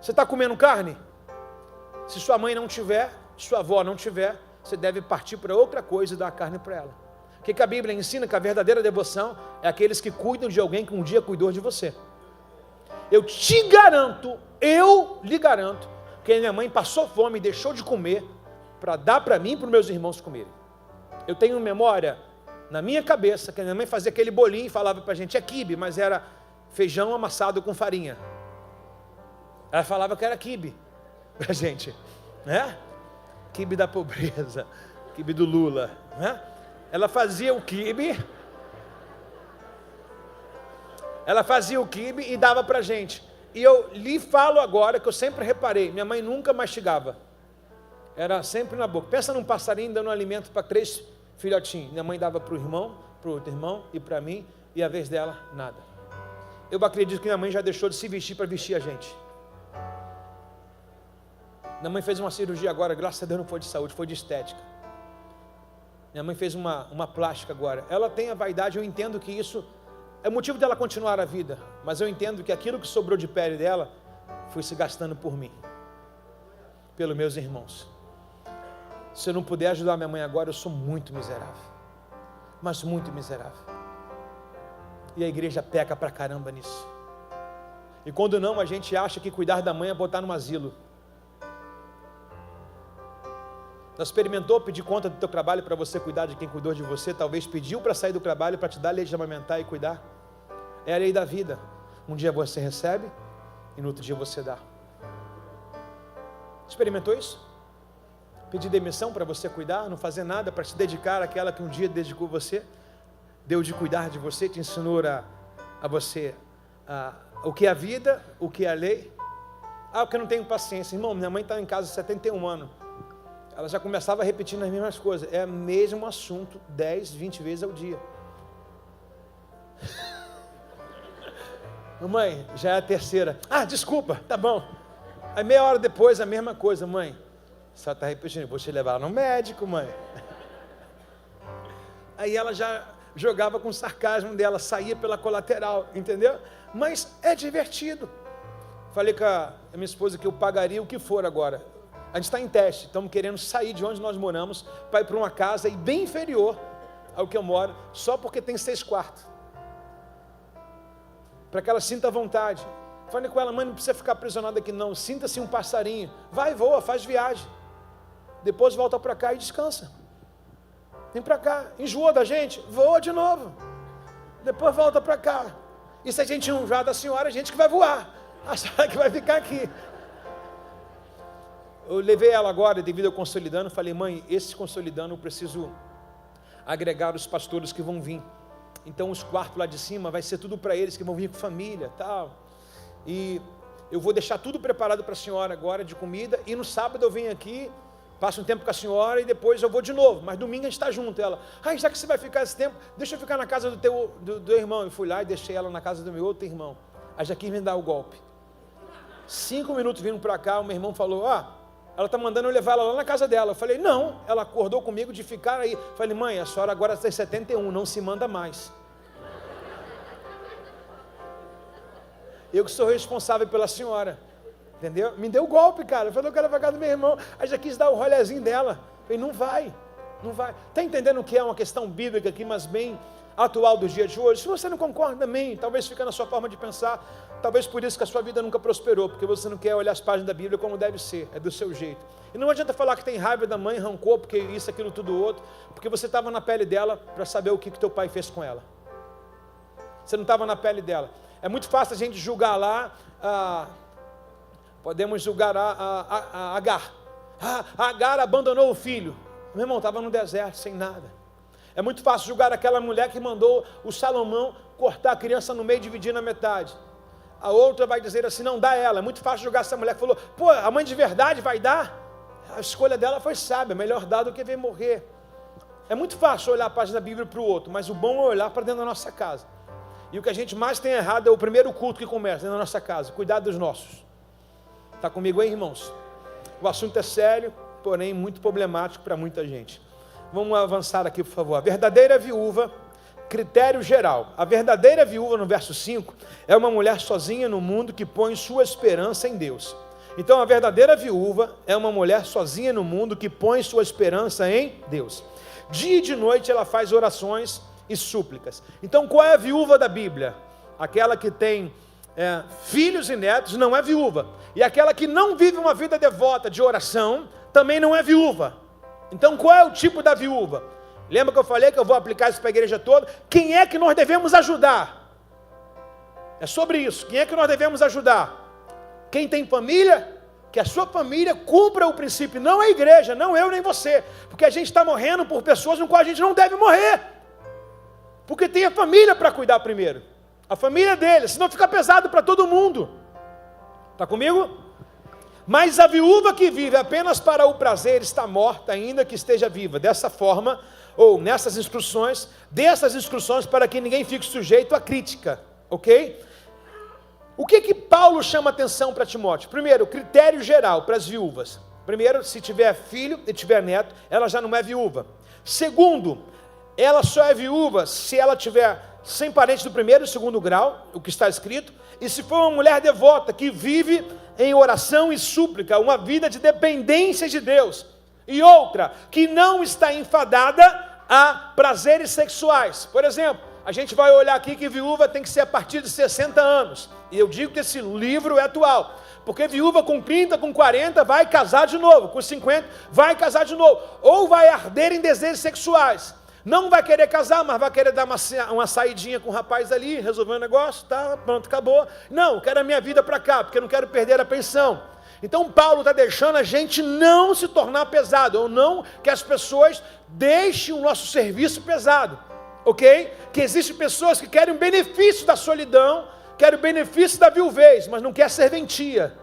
Você está comendo carne? Se sua mãe não tiver, sua avó não tiver, você deve partir para outra coisa e dar a carne para ela. O que a Bíblia ensina? Que a verdadeira devoção é aqueles que cuidam de alguém que um dia cuidou de você. Eu lhe garanto, que minha mãe passou fome e deixou de comer para dar para mim e para os meus irmãos comerem. Eu tenho memória na minha cabeça que a minha mãe fazia aquele bolinho e falava para a gente, é quibe, mas era feijão amassado com farinha. Ela falava que era quibe para a gente, né? Quibe da pobreza, quibe do Lula, né? Ela fazia o quibe e dava para a gente. E eu lhe falo agora que eu sempre reparei, minha mãe nunca mastigava. Era sempre na boca. Pensa num passarinho dando alimento para 3 filhotinhos. Minha mãe dava para o irmão, para o outro irmão e para mim, e a vez dela, nada. Eu acredito que minha mãe já deixou de se vestir para vestir a gente. Minha mãe fez uma cirurgia agora, graças a Deus não foi de saúde, foi de estética. Minha mãe fez uma plástica agora. Ela tem a vaidade, eu entendo que isso é motivo dela continuar a vida, mas eu entendo que aquilo que sobrou de pele dela foi se gastando por mim, pelos meus irmãos. Se eu não puder ajudar minha mãe agora, eu sou muito miserável, mas muito miserável. E a igreja peca pra caramba nisso. E quando não, a gente acha que cuidar da mãe é botar num asilo. Já experimentou pedir conta do teu trabalho para você cuidar de quem cuidou de você? Talvez pediu para sair do trabalho para te dar leite de amamentar e cuidar. É a lei da vida. Um dia você recebe e no outro dia você dá. Experimentou isso? Pedir demissão para você cuidar, não fazer nada para te dedicar àquela que um dia dedicou você, deu de cuidar de você, te ensinou a você o que é a vida, o que é a lei. Porque eu não tenho paciência. Irmão, minha mãe está em casa há 71 anos. Ela já começava repetindo as mesmas coisas. É o mesmo assunto 10, 20 vezes ao dia. Mãe, já é a terceira. Desculpa, tá bom. Aí meia hora depois, a mesma coisa. Mãe, só está repetindo, vou te levar no médico, mãe. Aí ela já jogava com o sarcasmo dela, saía pela colateral, entendeu? Mas é divertido. Falei com a minha esposa que eu pagaria o que for agora. A gente está em teste, estamos querendo sair de onde nós moramos para ir para uma casa bem inferior ao que eu moro, só porque tem 6 quartos. Para que ela sinta vontade. Falei com ela, mãe, não precisa ficar aprisionada aqui não, sinta-se um passarinho, vai, voa, faz viagem. Depois volta para cá e descansa. Vem para cá, enjoou da gente, voa de novo. Depois volta para cá. E se a gente enjoar da senhora, a gente que vai voar. A senhora que vai ficar aqui. Eu levei ela agora, devido ao Consolidando, falei, mãe, esse Consolidando eu preciso agregar os pastores que vão vir. Então os quartos lá de cima vai ser tudo para eles que vão vir com família, tal. E eu vou deixar tudo preparado para a senhora agora de comida, e no sábado eu venho aqui, passo um tempo com a senhora e depois eu vou de novo, mas domingo a gente está junto. Ela, já que você vai ficar esse tempo, deixa eu ficar na casa do irmão. Eu fui lá e deixei ela na casa do meu outro irmão. Aí já quis me dar o golpe. 5 minutos vindo para cá, o meu irmão falou, ela está mandando eu levar ela lá na casa dela. Eu falei, não, ela acordou comigo de ficar aí. Eu falei, mãe, a senhora agora tem 71, não se manda mais. Eu que sou responsável pela senhora. Entendeu? Me deu golpe, cara. Eu falei, eu quero pagar do meu irmão. Aí já quis dar o rolezinho dela. Eu falei, não vai. Não vai. Está entendendo o que é uma questão bíblica aqui, mas bem atual dos dias de hoje? Se você não concorda também, talvez fica na sua forma de pensar, talvez por isso que a sua vida nunca prosperou, porque você não quer olhar as páginas da Bíblia como deve ser, é do seu jeito. E não adianta falar que tem raiva da mãe, rancor, porque isso, aquilo, tudo outro, porque você estava na pele dela para saber o que teu pai fez com ela. Você não estava na pele dela. É muito fácil a gente julgar lá, podemos julgar a Agar. A Agar abandonou o filho. Meu irmão, estava no deserto, sem nada. É muito fácil julgar aquela mulher que mandou o Salomão cortar a criança no meio e dividir na metade. A outra vai dizer assim, não, dá ela. É muito fácil julgar essa mulher que falou, pô, a mãe de verdade vai dar? A escolha dela foi sábia, melhor dar do que ver morrer. É muito fácil olhar a página da Bíblia para o outro, mas o bom é olhar para dentro da nossa casa. E o que a gente mais tem errado é o primeiro culto que começa dentro da nossa casa, cuidar dos nossos. Está comigo aí, irmãos? O assunto é sério, porém muito problemático para muita gente. Vamos avançar aqui, por favor. A verdadeira viúva, critério geral. A verdadeira viúva, no verso 5, é uma mulher sozinha no mundo que põe sua esperança em Deus. Então, a verdadeira viúva é uma mulher sozinha no mundo que põe sua esperança em Deus. Dia e de noite ela faz orações e súplicas. Então, qual é a viúva da Bíblia? Aquela que tem filhos e netos não é viúva. E aquela que não vive uma vida devota de oração também não é viúva. Então qual é o tipo da viúva? Lembra que eu falei que eu vou aplicar isso para a igreja toda? Quem é que nós devemos ajudar? É sobre isso. Quem é que nós devemos ajudar? Quem tem família? Que a sua família cumpra o princípio. Não a igreja, não eu nem você. Porque a gente está morrendo por pessoas no qual a gente não deve morrer. Porque tem a família para cuidar primeiro. A família dele, senão fica pesado para todo mundo. Está comigo? Mas a viúva que vive apenas para o prazer está morta, ainda que esteja viva. Dessa forma, ou nessas instruções, dessas instruções para que ninguém fique sujeito à crítica. Ok? O que Paulo chama atenção para Timóteo? Primeiro, critério geral para as viúvas. Primeiro, se tiver filho e tiver neto, ela já não é viúva. Segundo, ela só é viúva se ela tiver sem parente do primeiro e segundo grau, o que está escrito, e se for uma mulher devota que vive em oração e súplica, uma vida de dependência de Deus, e outra, que não está enfadada a prazeres sexuais. Por exemplo, a gente vai olhar aqui que viúva tem que ser a partir de 60 anos, e eu digo que esse livro é atual, porque viúva com 30, com 40 vai casar de novo, com 50 vai casar de novo, ou vai arder em desejos sexuais. Não vai querer casar, mas vai querer dar uma saidinha com o rapaz ali, resolver um negócio, tá, pronto, acabou. Não, quero a minha vida para cá, porque eu não quero perder a pensão. Então Paulo está deixando a gente não se tornar pesado, ou não que as pessoas deixem o nosso serviço pesado, ok? Que existem pessoas que querem o benefício da solidão, querem o benefício da viuvez, mas não quer serventia.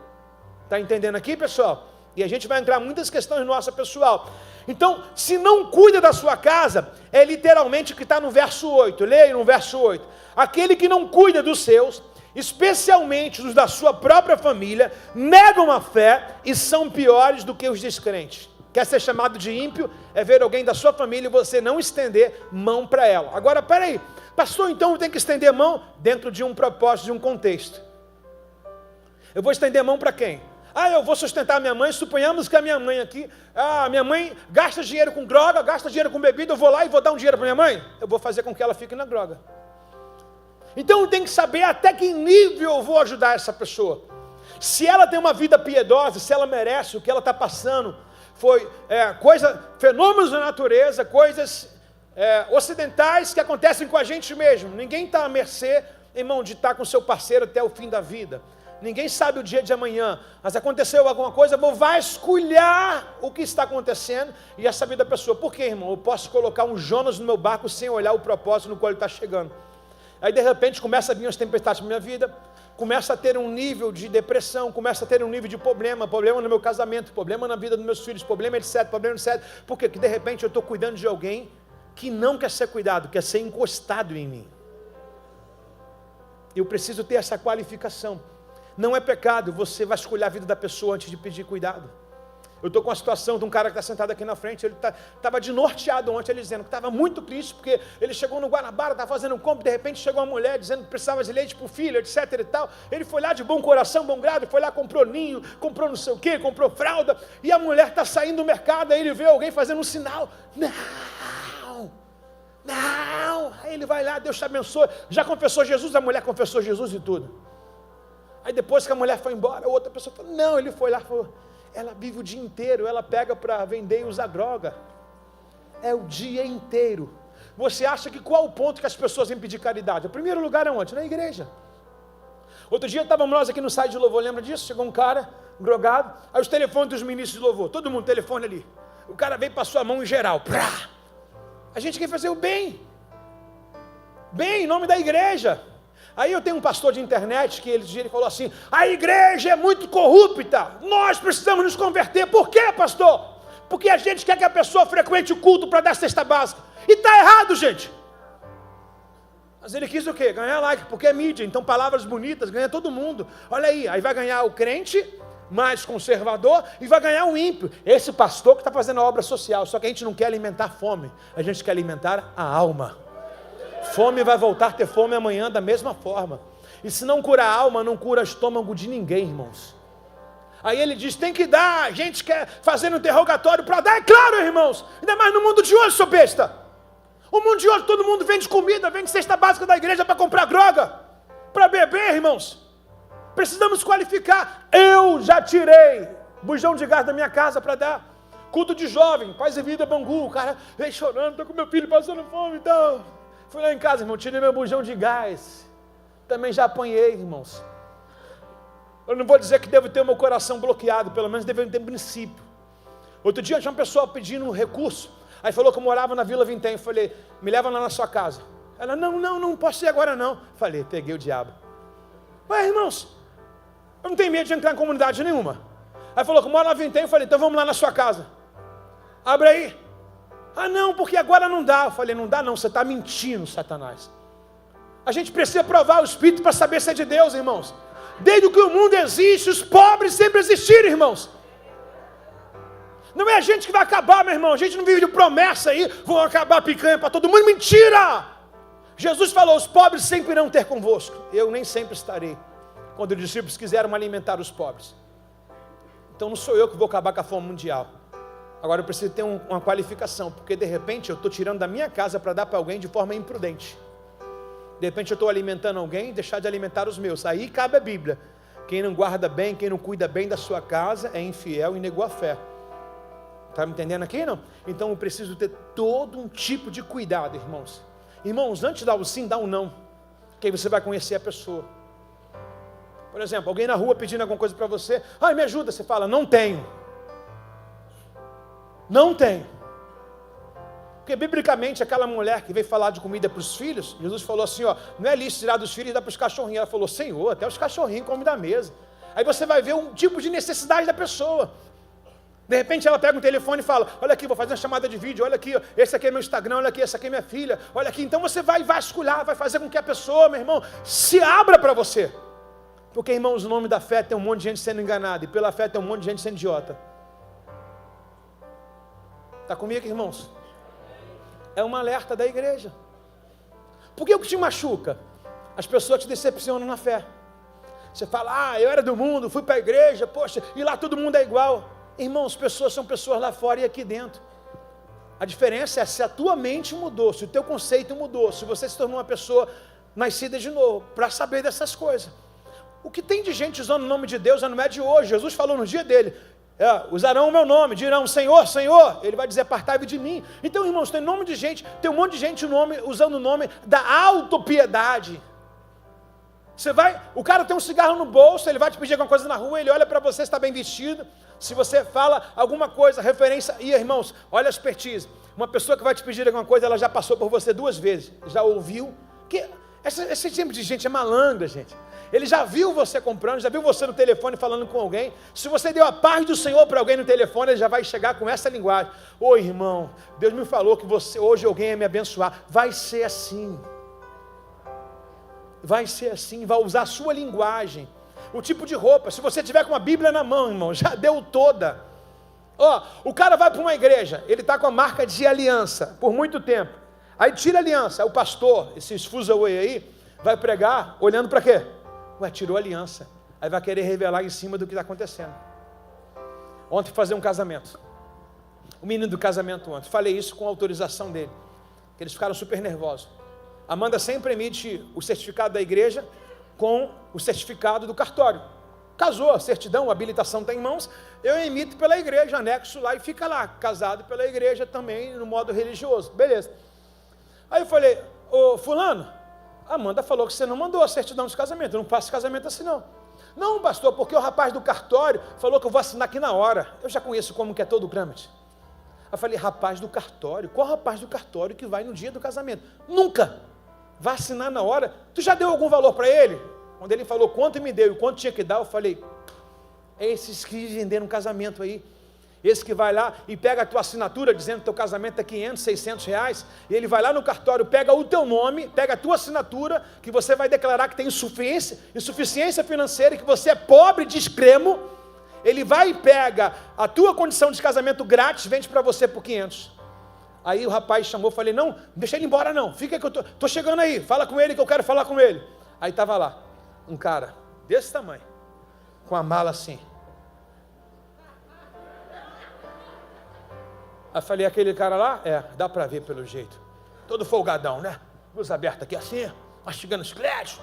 Está entendendo aqui, pessoal? E a gente vai entrar em muitas questões nossa pessoal. Então, se não cuida da sua casa, é literalmente o que está no verso 8. Leia no verso 8. Aquele que não cuida dos seus, especialmente os da sua própria família, negam a fé e são piores do que os descrentes. Quer ser chamado de ímpio? É ver alguém da sua família e você não estender mão para ela. Agora, peraí, pastor, então eu tenho que estender mão dentro de um propósito, de um contexto. Eu vou estender mão para quem? Eu vou sustentar minha mãe, suponhamos que a minha mãe aqui, minha mãe gasta dinheiro com droga, gasta dinheiro com bebida, eu vou lá e vou dar um dinheiro para minha mãe? Eu vou fazer com que ela fique na droga. Então eu tenho que saber até que nível eu vou ajudar essa pessoa. Se ela tem uma vida piedosa, se ela merece o que ela está passando, fenômenos da natureza, coisas ocidentais que acontecem com a gente mesmo. Ninguém está à mercê, irmão, de estar com seu parceiro até o fim da vida. Ninguém sabe o dia de amanhã, mas aconteceu alguma coisa, eu vou vasculhar o que está acontecendo e essa vida da pessoa. Por quê, irmão? Eu posso colocar um Jonas no meu barco sem olhar o propósito no qual ele está chegando. Aí de repente começa a vir as tempestades na minha vida, começa a ter um nível de depressão, começa a ter um nível de problema no meu casamento, problema na vida dos meus filhos, problema etc, por quê? Porque de repente eu estou cuidando de alguém que não quer ser cuidado, quer ser encostado em mim. Eu preciso ter essa qualificação. Não é pecado você vasculhar a vida da pessoa antes de pedir cuidado. Eu estou com a situação de um cara que está sentado aqui na frente, ele estava desnorteado ontem, ele dizendo que estava muito triste, porque ele chegou no Guanabara, estava fazendo um compra, de repente chegou uma mulher dizendo que precisava de leite para o filho, etc e tal. Ele foi lá de bom coração, bom grado, foi lá, comprou ninho, comprou não sei o quê, comprou fralda, e a mulher está saindo do mercado, aí ele vê alguém fazendo um sinal, não, aí ele vai lá, Deus te abençoe, já confessou Jesus? A mulher confessou Jesus e tudo. Aí depois que a mulher foi embora, a outra pessoa falou, não, ele foi lá, falou, ela vive o dia inteiro, ela pega para vender e usar droga. É o dia inteiro. Você acha que qual o ponto que as pessoas vêm pedir caridade? O primeiro lugar é onde? Na igreja. Outro dia estávamos nós aqui no site de louvor, lembra disso? Chegou um cara, drogado, aí os telefones dos ministros de louvor, todo mundo telefone ali. O cara veio e passou a mão em geral. Prá! A gente quer fazer o bem. Bem, em nome da igreja. Aí eu tenho um pastor de internet que ele falou assim, a igreja é muito corrupta, nós precisamos nos converter. Por quê, pastor? Porque a gente quer que a pessoa frequente o culto para dar cesta básica. E está errado, gente. Mas ele quis o quê? Ganhar like, porque é mídia, então palavras bonitas, ganha todo mundo. Olha aí vai ganhar o crente mais conservador e vai ganhar o ímpio. Esse pastor que está fazendo a obra social, só que a gente não quer alimentar a fome, a gente quer alimentar a alma. Fome vai voltar a ter fome amanhã da mesma forma. E se não cura a alma, não cura o estômago de ninguém, irmãos. Aí ele diz, tem que dar, a gente quer fazer um interrogatório para dar, é claro, irmãos. Ainda mais no mundo de hoje, seu besta. O mundo de hoje, todo mundo vende comida, vende cesta básica da igreja para comprar droga, para beber, irmãos. Precisamos qualificar. Eu já tirei bujão de gás da minha casa para dar. Culto de jovem, Paz e Vida Bangu, o cara vem chorando, estou com meu filho passando fome e tal. Fui lá em casa, irmão, tirei meu bujão de gás. Também já apanhei, irmãos. Eu não vou dizer que devo ter o meu coração bloqueado, pelo menos devo ter princípio. Outro dia tinha uma pessoa pedindo um recurso, aí falou que eu morava na Vila Vintém. Eu falei, me leva lá na sua casa. Ela, não posso ir agora não. Falei, peguei o diabo. Ué, irmãos, eu não tenho medo de entrar em comunidade nenhuma. Aí falou que eu moro na Vintém. Eu falei, então vamos lá na sua casa. Abre aí. Ah não, porque agora não dá. Eu falei, não dá não, você está mentindo, Satanás. A gente precisa provar o Espírito para saber se é de Deus, irmãos. Desde que o mundo existe, os pobres sempre existiram, irmãos. Não é a gente que vai acabar, meu irmão. A gente não vive de promessa aí, vão acabar a picanha para todo mundo. Mentira! Jesus falou, os pobres sempre irão ter convosco. Eu nem sempre estarei. Quando os discípulos quiseram alimentar os pobres. Então não sou eu que vou acabar com a fome mundial. Agora eu preciso ter uma qualificação, porque de repente eu estou tirando da minha casa para dar para alguém de forma imprudente. De repente eu estou alimentando alguém e deixar de alimentar os meus. Aí cabe a Bíblia. Quem não guarda bem, quem não cuida bem da sua casa é infiel e negou a fé. Está me entendendo aqui, não? Então eu preciso ter todo um tipo de cuidado, irmãos. Irmãos, antes de dar o sim, dá um não. Que aí você vai conhecer a pessoa. Por exemplo, alguém na rua pedindo alguma coisa para você. Ai, me ajuda. Você fala, não tenho. Não tenho. Porque biblicamente aquela mulher que veio falar de comida para os filhos, Jesus falou assim, ó, não é lícito tirar dos filhos e dar para os cachorrinhos. Ela falou, Senhor, até os cachorrinhos comem da mesa. Aí você vai ver um tipo de necessidade da pessoa. De repente ela pega um telefone e fala, olha aqui, vou fazer uma chamada de vídeo, olha aqui, esse aqui é meu Instagram, olha aqui, essa aqui é minha filha, olha aqui. Então você vai vasculhar, vai fazer com que a pessoa, meu irmão, se abra para você. Porque, irmãos, no nome da fé tem um monte de gente sendo enganada, e pela fé tem um monte de gente sendo idiota. Está comigo, irmãos? É um alerta da igreja. Por que o que te machuca? As pessoas te decepcionam na fé. Você fala, eu era do mundo, fui para a igreja, poxa, e lá todo mundo é igual. Irmãos, pessoas são pessoas lá fora e aqui dentro. A diferença é se a tua mente mudou, se o teu conceito mudou, se você se tornou uma pessoa nascida de novo, para saber dessas coisas. O que tem de gente usando o nome de Deus não é de hoje. Jesus falou no dia dele, usarão o meu nome, dirão, Senhor, Senhor. Ele vai dizer, apartai-vos de mim. Então, irmãos, tem nome de gente, tem um monte de gente usando o nome da autopiedade. O cara tem um cigarro no bolso, ele vai te pedir alguma coisa na rua, ele olha para você, está bem vestido. Se você fala alguma coisa, referência, irmãos, olha a expertise. Uma pessoa que vai te pedir alguma coisa, ela já passou por você 2 vezes, já ouviu. Esse tipo de gente é malandra, gente. Ele já viu você comprando, já viu você no telefone falando com alguém. Se você deu a paz do Senhor para alguém no telefone, ele já vai chegar com essa linguagem. Oi, irmão, Deus me falou que hoje alguém ia me abençoar. Vai ser assim. Vai ser assim, vai usar a sua linguagem. O tipo de roupa, se você tiver com uma Bíblia na mão, irmão, já deu toda. O cara vai para uma igreja, ele está com a marca de aliança por muito tempo. Aí tira a aliança, o pastor, esse Fusaway aí, vai pregar olhando para quê? Tirou a aliança. Aí vai querer revelar em cima do que está acontecendo. Ontem fazer um casamento. O menino do casamento ontem. Falei isso com a autorização dele. Que eles ficaram super nervosos. Amanda sempre emite o certificado da igreja com o certificado do cartório. Casou, a certidão, a habilitação está em mãos, eu emito pela igreja, anexo lá e fica lá, casado pela igreja também no modo religioso. Beleza. Aí eu falei, fulano, a Amanda falou que você não mandou a certidão de casamento, eu não faço casamento assim não. Não, pastor, porque o rapaz do cartório falou que eu vou assinar aqui na hora. Eu já conheço como que é todo o trâmite. Eu falei, rapaz do cartório? Qual rapaz do cartório que vai no dia do casamento? Nunca! Vai assinar na hora. Tu já deu algum valor para ele? Quando ele falou quanto me deu e quanto tinha que dar, eu falei, é esses que venderam um casamento aí. Esse que vai lá e pega a tua assinatura, dizendo que teu casamento é 500, 600 reais, e ele vai lá no cartório, pega o teu nome, pega a tua assinatura, que você vai declarar que tem insuficiência financeira, que você é pobre de extremo, ele vai e pega a tua condição de casamento grátis, vende para você por 500. Aí o rapaz chamou, falei, não, deixa ele embora não, fica que eu tô chegando aí, fala com ele que eu quero falar com ele. Aí estava lá, um cara desse tamanho, com a mala assim. Aí falei, aquele cara lá? Dá para ver pelo jeito. Todo folgadão, né? Luz aberta aqui assim, mastigando os créditos.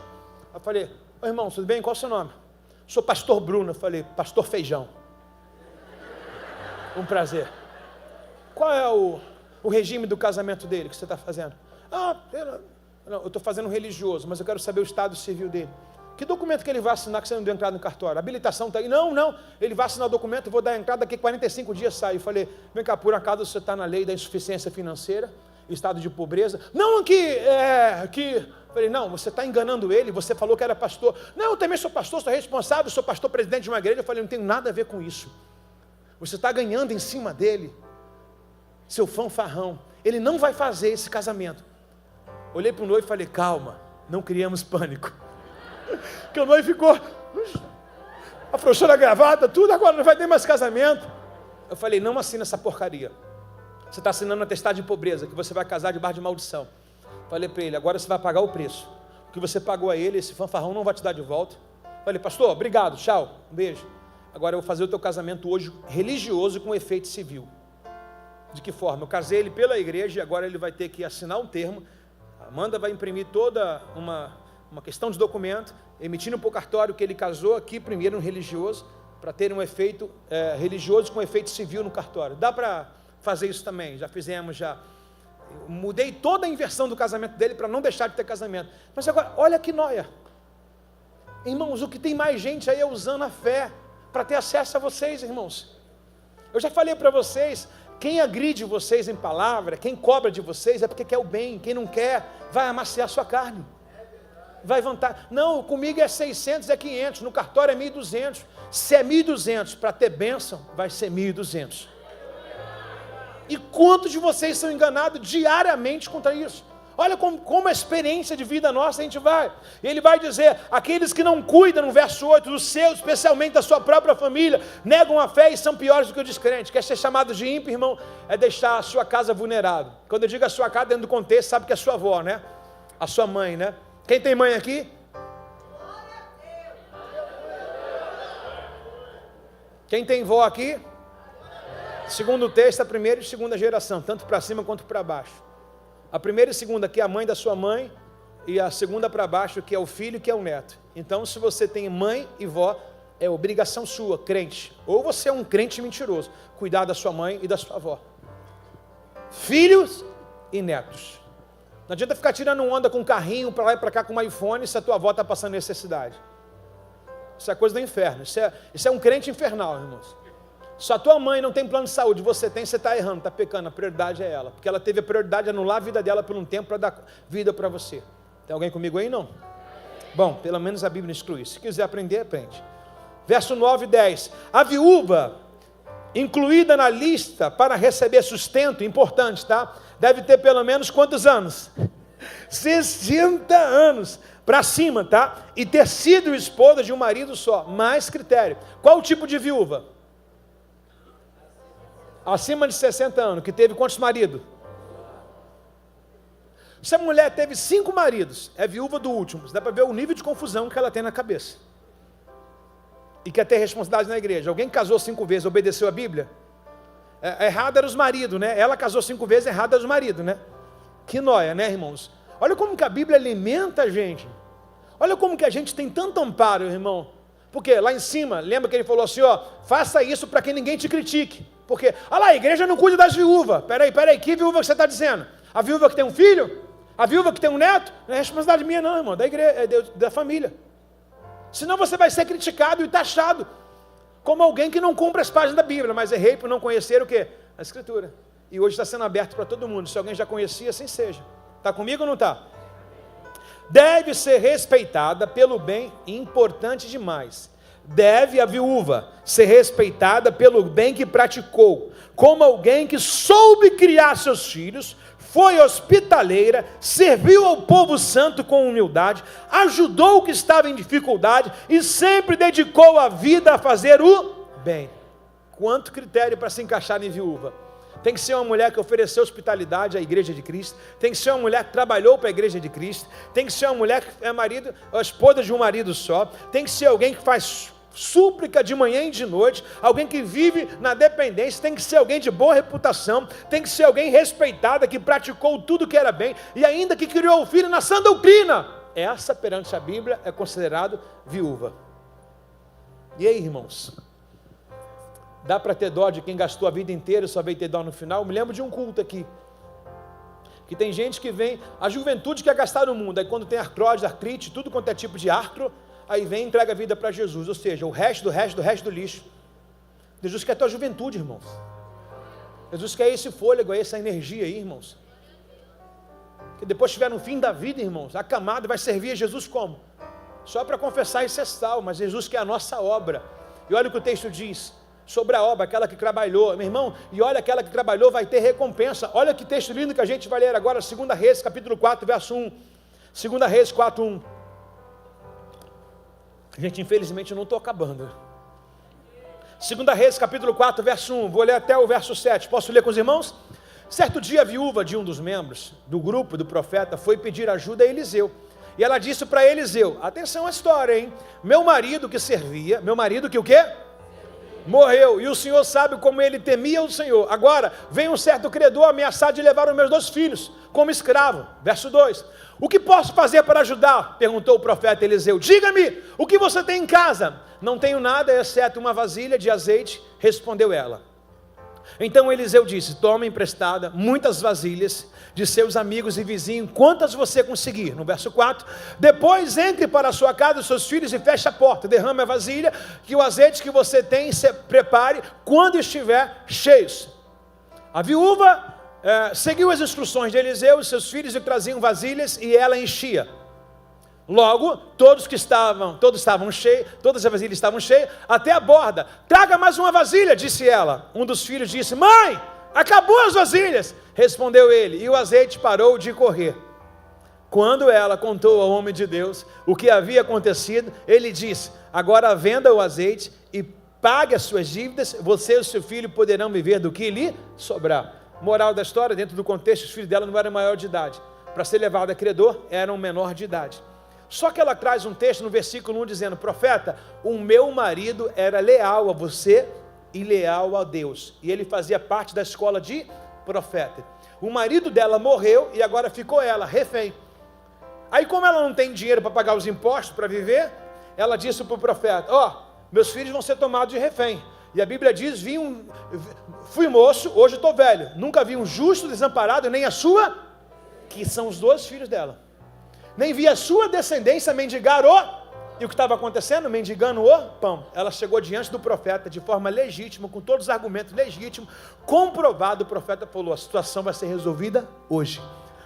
Aí falei, irmão, tudo bem? Qual é o seu nome? Sou pastor Bruno. Eu falei, pastor Feijão. Um prazer. Qual é o regime do casamento dele que você está fazendo? Eu estou fazendo um religioso, mas eu quero saber o estado civil dele. Que documento que ele vai assinar que você não deu entrada no cartório? A habilitação está aí? Não, ele vai assinar o documento, eu vou dar a entrada, daqui a 45 dias sai. Eu falei, vem cá, por acaso você está na lei da insuficiência financeira, estado de pobreza? Não, aqui. Falei, não, você está enganando ele, você falou que era pastor. Não, eu também sou pastor, sou responsável, sou pastor presidente de uma igreja. Eu falei, não tenho nada a ver com isso. Você está ganhando em cima dele, seu fanfarrão. Ele não vai fazer esse casamento. Olhei para o noivo e falei, calma, não criamos pânico. Que o noivo ficou afrouxou a gravata, tudo, agora não vai ter mais casamento. Eu falei, não assina essa porcaria. Você está assinando um atestado de pobreza, que você vai casar debaixo de maldição. Falei para ele, agora você vai pagar o preço. O que você pagou a ele, esse fanfarrão não vai te dar de volta. Falei, pastor, obrigado, tchau, um beijo. Agora eu vou fazer o teu casamento hoje religioso com efeito civil. De que forma? Eu casei ele pela igreja e agora ele vai ter que assinar um termo. A Amanda vai imprimir toda uma questão de documento, emitindo para o cartório que ele casou aqui primeiro no religioso, para ter um efeito religioso com efeito civil no cartório. Dá para fazer isso também, já fizemos, já. Eu mudei toda a inversão do casamento dele para não deixar de ter casamento. Mas agora, olha que nóia. Irmãos, o que tem mais gente aí é usando a fé para ter acesso a vocês, irmãos. Eu já falei para vocês, quem agride vocês em palavra, quem cobra de vocês é porque quer o bem, quem não quer vai amaciar a sua carne. Vai vantar, não, comigo é 600, é 500, no cartório é 1.200, se é 1.200 para ter bênção, vai ser 1.200, e quantos de vocês são enganados diariamente contra isso? Olha como a experiência de vida nossa a gente vai, ele vai dizer, aqueles que não cuidam, no verso 8, dos seus, especialmente da sua própria família, negam a fé e são piores do que o descrente. Quer ser chamado de ímpio, irmão, é deixar a sua casa vulnerável. Quando eu digo a sua casa, dentro do contexto, sabe que é a sua avó, né? A sua mãe, né? Quem tem mãe aqui? Quem tem vó aqui? Segundo o texto, a primeira e segunda geração, tanto para cima quanto para baixo. A primeira e segunda que é a mãe da sua mãe, e a segunda para baixo que é o filho, que é o neto. Então, se você tem mãe e vó, é obrigação sua, crente. Ou você é um crente mentiroso, cuidar da sua mãe e da sua avó. Filhos e netos. Não adianta ficar tirando onda com um carrinho para lá e para cá com um iPhone se a tua avó está passando necessidade. Isso é coisa do inferno. Isso é um crente infernal, irmãos. Se a tua mãe não tem plano de saúde, você está errando, está pecando. A prioridade é ela. Porque ela teve a prioridade de anular a vida dela por um tempo para dar vida para você. Tem alguém comigo aí? Não? Bom, pelo menos a Bíblia exclui. Se quiser aprender, aprende. Verso 9 e 10. A viúva, incluída na lista para receber sustento, importante, tá? Deve ter pelo menos quantos anos? 60 anos para cima, tá? E ter sido esposa de um marido só. Mais critério. Qual o tipo de viúva? acima de 60 anos, que teve quantos maridos? Se a mulher teve 5 maridos, é viúva do último, dá para ver o nível de confusão que ela tem na cabeça. E quer ter responsabilidade na igreja. Alguém casou 5 vezes, obedeceu a Bíblia? Errado era os maridos, né? Ela casou 5 vezes, errado era os maridos, né? Que nóia, né, irmãos? Olha como que a Bíblia alimenta a gente. Olha como que a gente tem tanto amparo, irmão. Porque lá em cima, lembra que ele falou assim, ó, faça isso para que ninguém te critique. Porque, olha lá, a igreja não cuida das viúvas. Peraí, que viúva que você está dizendo? A viúva que tem um filho? A viúva que tem um neto? Não é responsabilidade minha não, irmão, da igreja, é da família. Senão você vai ser criticado e taxado como alguém que não cumpre as páginas da Bíblia, mas errei por não conhecer o quê? A Escritura. E hoje está sendo aberto para todo mundo. Se alguém já conhecia, assim seja. Está comigo ou não está? Deve ser respeitada pelo bem, importante demais. Deve a viúva ser respeitada pelo bem que praticou, como alguém que soube criar seus filhos, foi hospitaleira, serviu ao povo santo com humildade, ajudou o que estava em dificuldade e sempre dedicou a vida a fazer o bem. Quanto critério para se encaixar em viúva? Tem que ser uma mulher que ofereceu hospitalidade à igreja de Cristo, tem que ser uma mulher que trabalhou para a igreja de Cristo, tem que ser uma mulher que é marido, a esposa de um marido só, tem que ser alguém que faz súplica de manhã e de noite, alguém que vive na dependência, tem que ser alguém de boa reputação, tem que ser alguém respeitada, que praticou tudo que era bem, e ainda que criou o filho na sã doutrina. Essa, perante a Bíblia, é considerado viúva. E aí, irmãos? Dá para ter dó de quem gastou a vida inteira e só veio ter dó no final? Eu me lembro de um culto aqui, que tem gente que vem, a juventude quer gastar no mundo, aí quando tem artrose, artrite, tudo quanto é tipo de artro, aí vem e entrega a vida para Jesus, ou seja, o resto do lixo. Jesus quer a tua juventude, irmãos. Jesus quer esse fôlego, essa energia aí, irmãos. Que depois estiver no fim da vida, irmãos, acamado, vai servir a Jesus como? Só para confessar e ser salvo, mas Jesus quer a nossa obra. E olha o que o texto diz sobre a obra, aquela que trabalhou, meu irmão, e olha, aquela que trabalhou vai ter recompensa. Olha que texto lindo que a gente vai ler agora, 2 Reis, capítulo 4, verso 1. 2 Reis 4, 1. Gente, infelizmente eu não estou acabando. 2 Reis, capítulo 4, verso 1. Vou ler até o verso 7. Posso ler com os irmãos? Certo dia a viúva de um dos membros do grupo do profeta foi pedir ajuda a Eliseu. E ela disse para Eliseu, atenção à história, hein? Meu marido que servia, meu marido que o quê? Morreu, e o Senhor sabe como ele temia o Senhor. Agora, vem um certo credor ameaçar de levar os meus 2 filhos como escravo. Verso 2. O que posso fazer para ajudar? Perguntou o profeta Eliseu. Diga-me, o que você tem em casa? Não tenho nada, exceto uma vasilha de azeite, respondeu ela. Então Eliseu disse, toma emprestada muitas vasilhas de seus amigos e vizinhos, quantas você conseguir. No verso 4, depois entre para a sua casa os seus filhos e feche a porta, derrame a vasilha, que o azeite que você tem se prepare quando estiver cheios. A viúva seguiu as instruções de Eliseu, os seus filhos lhe traziam vasilhas e ela enchia. Logo, todas as vasilhas estavam cheias, até a borda. Traga mais uma vasilha, disse ela. Um dos filhos disse, mãe, acabou as vasilhas. Respondeu ele, e o azeite parou de correr. Quando ela contou ao homem de Deus o que havia acontecido, ele disse, agora venda o azeite e pague as suas dívidas, você e o seu filho poderão viver do que lhe sobrar. Moral da história, dentro do contexto, os filhos dela não eram maior de idade. Para ser levado a credor, eram menor de idade. Só que ela traz um texto no versículo 1 dizendo, profeta, o meu marido era leal a você e leal a Deus. E ele fazia parte da escola de profeta. O marido dela morreu e agora ficou ela, refém. Aí como ela não tem dinheiro para pagar os impostos para viver, ela disse para o profeta, meus filhos vão ser tomados de refém. E a Bíblia diz, fui moço, hoje estou velho. Nunca vi um justo desamparado, nem a sua, que são os 2 filhos dela. Nem vi a sua descendência mendigar e o que estava acontecendo? Mendigando o pão. Ela chegou diante do profeta de forma legítima, com todos os argumentos legítimos, comprovado, o profeta falou, a situação vai ser resolvida hoje.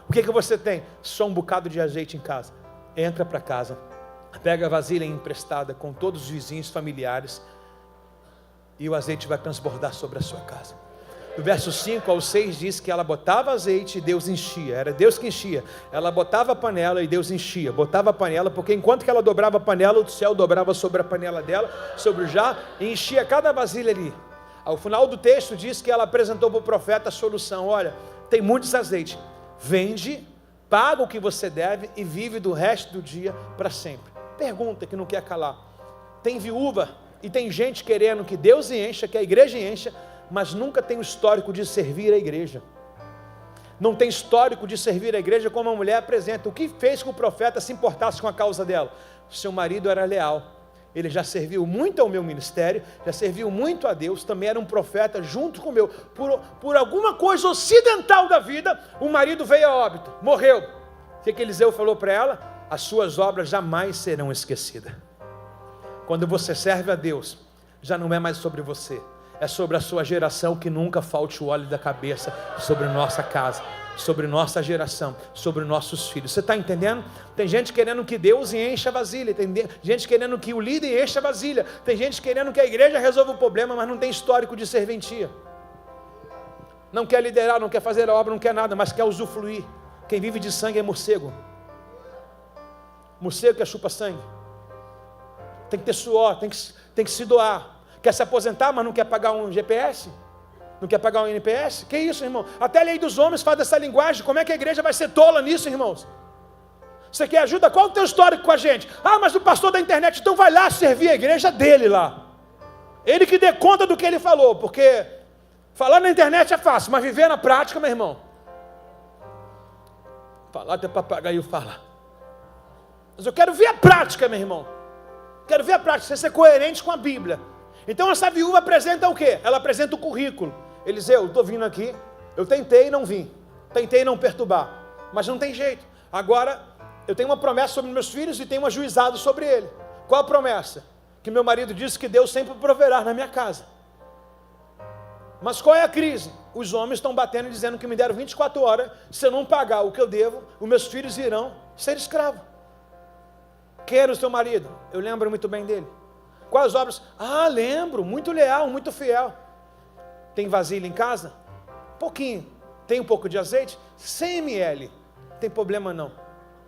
O que você tem? Só um bocado de azeite em casa. Entra para casa, pega a vasilha emprestada com todos os vizinhos, familiares, e o azeite vai transbordar sobre a sua casa. Do verso 5 ao 6 diz que ela botava azeite e Deus enchia, era Deus que enchia. Ela botava a panela e Deus enchia, botava a panela, porque enquanto que ela dobrava a panela, o céu dobrava sobre a panela dela, sobre o jarro, e enchia cada vasilha ali. Ao final do texto diz que ela apresentou para o profeta a solução: olha, tem muitos azeites, vende, paga o que você deve e vive do resto do dia para sempre. Pergunta que não quer calar: tem viúva e tem gente querendo que Deus encha, que a igreja encha, mas nunca tem o histórico de servir a igreja. Não tem histórico de servir a igreja como a mulher apresenta. O que fez que o profeta se importasse com a causa dela? Seu marido era leal, ele já serviu muito ao meu ministério, já serviu muito a Deus, também era um profeta junto com o meu. Por alguma coisa ocidental da vida, o marido veio a óbito, morreu. O que Eliseu falou para ela? As suas obras jamais serão esquecidas. Quando você serve a Deus, já não é mais sobre você, é sobre a sua geração, que nunca falte o óleo da cabeça sobre nossa casa, sobre nossa geração, sobre nossos filhos. Você está entendendo? Tem gente querendo que Deus encha a vasilha, tem gente querendo que o líder encha a vasilha, tem gente querendo que a igreja resolva o problema, mas não tem histórico de serventia. Não quer liderar, não quer fazer a obra, não quer nada, mas quer usufruir. Quem vive de sangue é morcego. Morcego que chupa sangue. Tem que ter suor, tem que se doar. Quer se aposentar, mas não quer pagar um GPS? Não quer pagar um NPS? Que isso, irmão? Até a lei dos homens faz dessa linguagem. Como é que a igreja vai ser tola nisso, irmãos? Você quer ajuda? Qual o teu histórico com a gente? Ah, mas o pastor da internet, então vai lá servir a igreja dele lá. Ele que dê conta do que ele falou, porque falar na internet é fácil, mas viver na prática, meu irmão. Falar até papagaio fala. Mas eu quero ver a prática, meu irmão. Quero ver a prática, você ser coerente com a Bíblia. Então essa viúva apresenta o quê? Ela apresenta o currículo. Eliseu, estou vindo aqui, eu tentei e não vim, tentei não perturbar, mas não tem jeito. Agora eu tenho uma promessa sobre meus filhos e tenho um ajuizado sobre ele. Qual a promessa? Que meu marido disse que Deus sempre proverá na minha casa. Mas qual é a crise? Os homens estão batendo e dizendo que me deram 24 horas, se eu não pagar o que eu devo, os meus filhos irão ser escravos. Quem era o seu marido? Eu lembro muito bem dele. Quais obras? Ah, lembro, muito leal, muito fiel. Tem vasilha em casa? Pouquinho. Tem um pouco de azeite? 100 ml. Não tem problema não.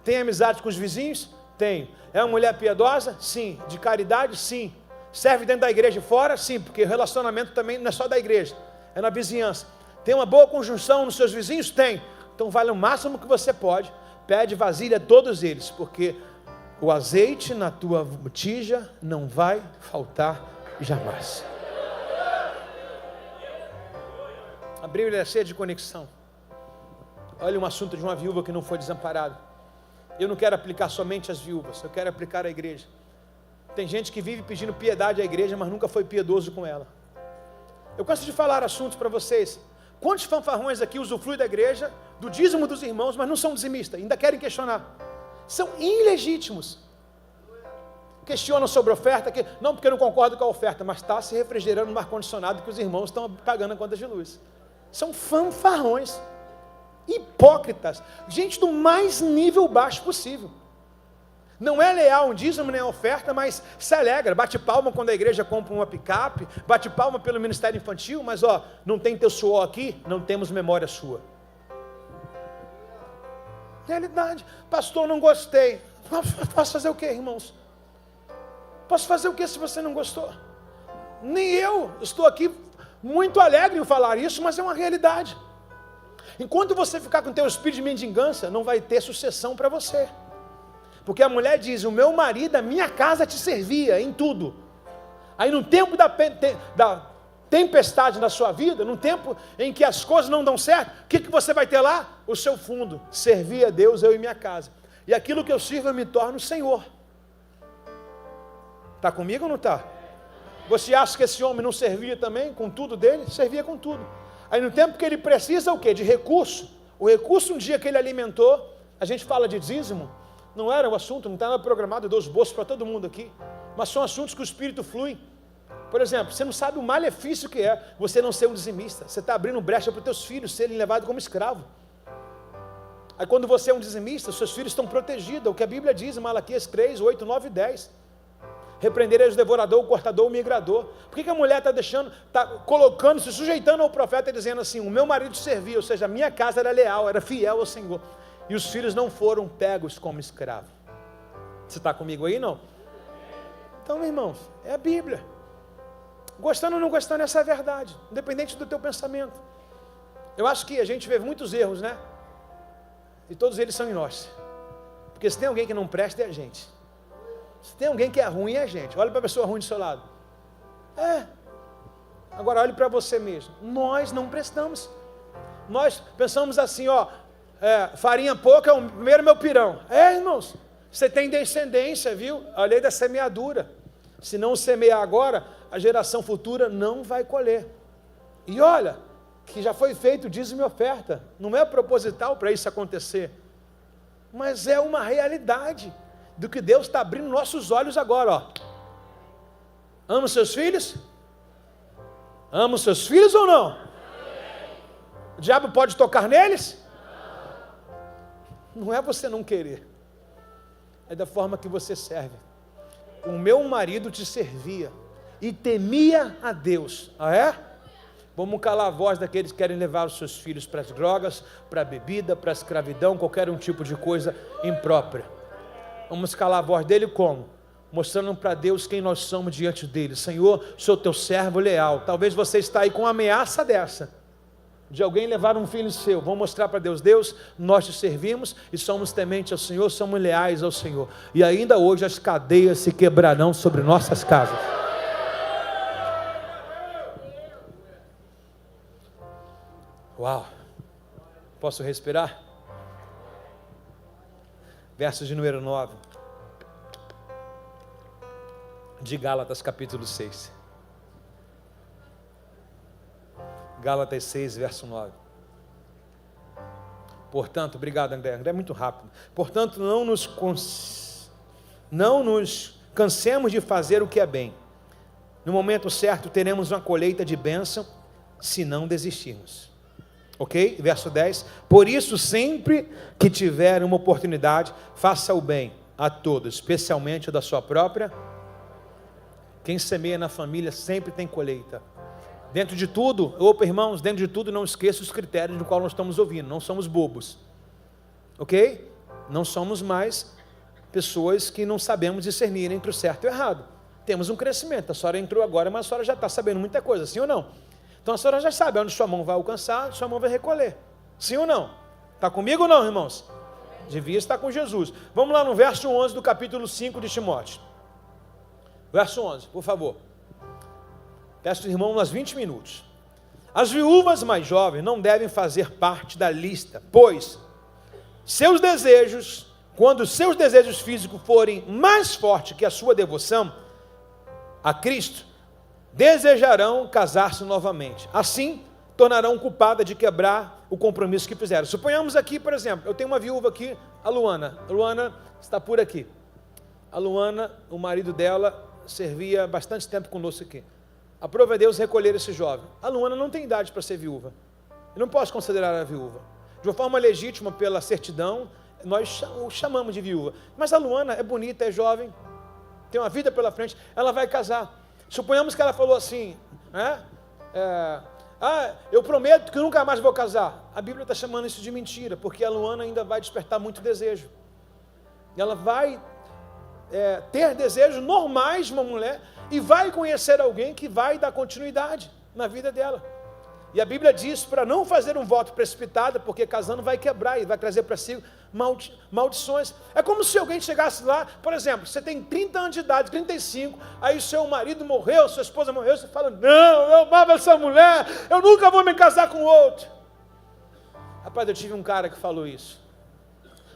Tem amizade com os vizinhos? Tenho. É uma mulher piedosa? Sim. De caridade? Sim. Serve dentro da igreja e fora? Sim, porque o relacionamento também não é só da igreja, é na vizinhança. Tem uma boa conjunção nos seus vizinhos? Tem. Então vale o máximo que você pode. Pede vasilha a todos eles, porque o azeite na tua botija não vai faltar jamais. A Bíblia é cheia de conexão. Olha um assunto de uma viúva que não foi desamparada. Eu não quero aplicar somente às viúvas, eu quero aplicar à igreja. Tem gente que vive pedindo piedade à igreja, mas nunca foi piedoso com ela. Eu canso de falar assuntos para vocês. Quantos fanfarrões aqui usufruem da igreja, do dízimo dos irmãos, mas não são dizimistas, ainda querem questionar? São ilegítimos. Questionam sobre a oferta, não porque eu não concordo com a oferta, mas está se refrigerando no ar-condicionado que os irmãos estão pagando a conta de luz. São fanfarrões, hipócritas, gente do mais nível baixo possível. Não é leal um dízimo nem a oferta, mas se alegra, bate palma quando a igreja compra uma picape, bate palma pelo ministério infantil, mas não tem teu suor aqui, não temos memória sua. Realidade. Pastor, não gostei. Posso fazer o quê, irmãos? Posso fazer o quê se você não gostou? Nem eu estou aqui muito alegre em falar isso, mas é uma realidade. Enquanto você ficar com teu espírito de mendigância, não vai ter sucessão para você. Porque a mulher diz, o meu marido, a minha casa te servia em tudo. Aí no tempo da tempestade na sua vida, no tempo em que as coisas não dão certo, o que você vai ter lá? O seu fundo, servir a Deus, eu e minha casa. E aquilo que eu sirvo, eu me torno Senhor. Está comigo ou não está? Você acha que esse homem não servia também com tudo dele? Servia com tudo. Aí no tempo que ele precisa o quê? De recurso. O recurso um dia que ele alimentou, a gente fala de dízimo, não era o assunto, não estava programado, eu dou os bolsos para todo mundo aqui, mas são assuntos que o Espírito flui. Por exemplo, você não sabe o malefício que é você não ser um dizimista, você está abrindo brecha para os teus filhos serem levados como escravo. Aí quando você é um dizimista, seus filhos estão protegidos, o que a Bíblia diz em Malaquias 3, 8, 9 e 10. Repreendereis o devorador, o cortador, o migrador. Por que a mulher está colocando, se sujeitando ao profeta e dizendo assim, o meu marido servia, ou seja, a minha casa era leal, era fiel ao Senhor. E os filhos não foram pegos como escravo. Você está comigo aí, não? Então, meus irmãos, é a Bíblia. Gostando ou não gostando, essa é a verdade, independente do teu pensamento. Eu acho que a gente vê muitos erros, né? E todos eles são em nós. Porque se tem alguém que não presta, é a gente. Se tem alguém que é ruim, é a gente. Olha para a pessoa ruim do seu lado. Agora olhe para você mesmo. Nós não prestamos. Nós pensamos assim, farinha pouca é o primeiro meu pirão. Irmãos, você tem descendência, viu? A lei da semeadura. Se não semear agora, a geração futura não vai colher. E olha, que já foi feito dízimo e oferta. Não é proposital para isso acontecer. Mas é uma realidade do que Deus está abrindo nossos olhos agora. Ama os seus filhos? Ama os seus filhos ou não? O diabo pode tocar neles? Não é você não querer. É da forma que você serve. O meu marido te servia e temia a Deus. Vamos calar a voz daqueles que querem levar os seus filhos para as drogas, para a bebida, para a escravidão, qualquer um tipo de coisa imprópria. Vamos calar a voz dele como? Mostrando para Deus quem nós somos diante dele. Senhor, sou teu servo leal. Talvez você está aí com uma ameaça dessa, de alguém levar um filho seu. Vamos mostrar para Deus: Deus, nós te servimos e somos tementes ao Senhor, somos leais ao Senhor. E ainda hoje as cadeias se quebrarão sobre nossas casas. Uau! Posso respirar? Verso de número 9. De Gálatas capítulo 6. Gálatas 6, verso 9. Portanto, obrigado André é muito rápido. Portanto, não nos cansemos de fazer o que é bem. No momento certo teremos uma colheita de bênção, se não desistirmos. Ok? Verso 10. Por isso, sempre que tiver uma oportunidade, faça o bem a todos, especialmente da sua própria. Quem semeia na família sempre tem colheita. Dentro de tudo, irmãos, dentro de tudo não esqueça os critérios no qual nós estamos ouvindo. Não somos bobos. Ok? Não somos mais pessoas que não sabemos discernir entre o certo e o errado. Temos um crescimento. A senhora entrou agora, mas a senhora já está sabendo muita coisa, sim ou não? Então a senhora já sabe onde sua mão vai alcançar, sua mão vai recolher. Sim ou não? Está comigo ou não, irmãos? Devia estar com Jesus. Vamos lá no verso 11 do capítulo 5 de Timóteo. Verso 11, por favor. Peço, irmão, umas 20 minutos. As viúvas mais jovens não devem fazer parte da lista, pois quando seus desejos físicos forem mais fortes que a sua devoção a Cristo, desejarão casar-se novamente. Assim, tornarão culpada de quebrar o compromisso que fizeram. Suponhamos aqui, por exemplo, eu tenho uma viúva aqui, a Luana. A Luana está por aqui. A Luana, o marido dela, servia bastante tempo conosco aqui. Aprove a Deus recolher esse jovem. A Luana não tem idade para ser viúva. Eu não posso considerar a viúva. De uma forma legítima, pela certidão, nós o chamamos de viúva. Mas a Luana é bonita, é jovem, tem uma vida pela frente, ela vai casar. Suponhamos que ela falou assim, eu prometo que nunca mais vou casar. A Bíblia está chamando isso de mentira, porque a Luana ainda vai despertar muito desejo. Ela vai ter desejos normais de uma mulher e vai conhecer alguém que vai dar continuidade na vida dela. E a Bíblia diz para não fazer um voto precipitado, porque casando vai quebrar e vai trazer para si maldições. É como se alguém chegasse lá, por exemplo, você tem 30 anos de idade, 35, aí seu marido morreu, sua esposa morreu, você fala: não, eu amava essa mulher, eu nunca vou me casar com outro. Rapaz, eu tive um cara que falou isso.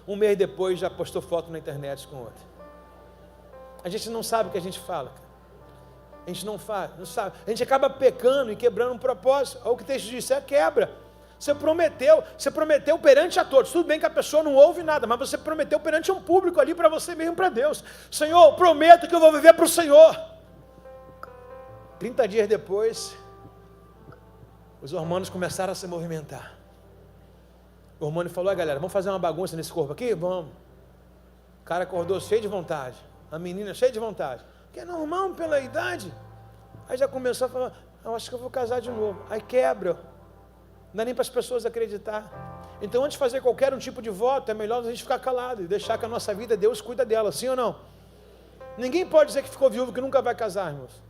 Um mês depois já postou foto na internet com outro. A gente não sabe o que a gente fala, cara. A gente não faz, não sabe. A gente acaba pecando e quebrando um propósito. Olha o que o texto diz, quebra. Você prometeu perante a todos. Tudo bem que a pessoa não ouve nada, mas você prometeu perante um público ali, para você mesmo, para Deus. Senhor, prometo que eu vou viver para o Senhor. 30 dias depois, os hormônios começaram a se movimentar. O hormônio falou: galera, vamos fazer uma bagunça nesse corpo aqui? Vamos. O cara acordou cheio de vontade. A menina cheia de vontade. Que é normal pela idade. Aí já começou a falar: eu acho que eu vou casar de novo. Aí quebra. Não dá nem para as pessoas acreditar. Então, antes de fazer qualquer um tipo de voto, é melhor a gente ficar calado e deixar que a nossa vida, Deus cuida dela, sim ou não? Ninguém pode dizer que ficou viúvo que nunca vai casar, irmãos.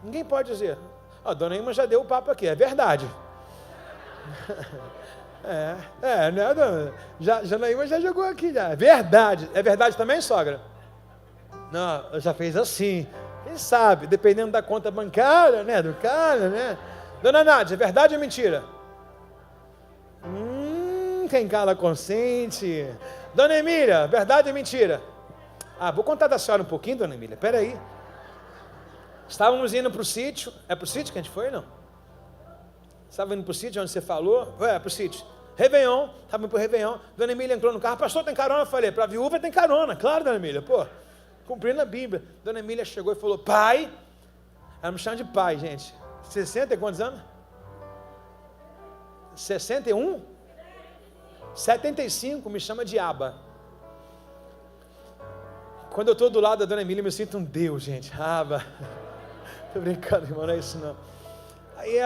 Ninguém pode dizer. A dona Ima já deu o papo aqui, é verdade. Né, dona? Dona Ima já jogou aqui, já. É verdade. É verdade também, sogra? Não, já fez assim. Quem sabe, dependendo da conta bancária, né, do cara, né? Dona Nádia, é verdade ou mentira? Quem cala consente. Dona Emília, verdade ou mentira? Vou contar da senhora um pouquinho, dona Emília, peraí. Estávamos indo para o sítio, é para o sítio que a gente foi, não? Estava indo para o sítio onde você falou, para o sítio. Réveillon, estava indo para o Réveillon, dona Emília entrou no carro, pastor, tem carona? Eu falei, para a viúva tem carona, claro, dona Emília, cumprindo a Bíblia. Dona Emília chegou e falou, pai, ela me chama de pai, gente, 60 e quantos anos? 61? 75, me chama de Aba. Quando eu estou do lado da dona Emília, eu me sinto um Deus, gente, Aba. Estou brincando, irmão, não é isso não. Aí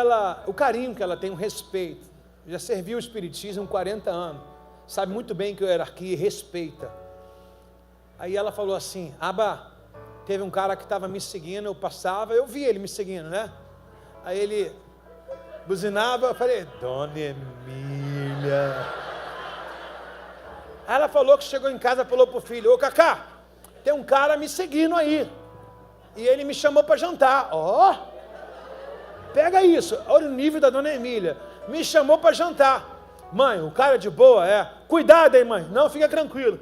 o carinho que ela tem, o respeito, já serviu o espiritismo 40 anos, sabe muito bem que a hierarquia respeita. Aí ela falou assim, Aba, teve um cara que estava me seguindo, eu passava, eu vi ele me seguindo, né? Aí ele buzinava, eu falei, dona Emília. Aí ela falou que chegou em casa, falou pro filho, ô Cacá, tem um cara me seguindo aí, e ele me chamou para jantar. Pega isso, olha o nível da dona Emília, me chamou para jantar. Mãe, o cara de boa, cuidado aí mãe, não, fica tranquilo.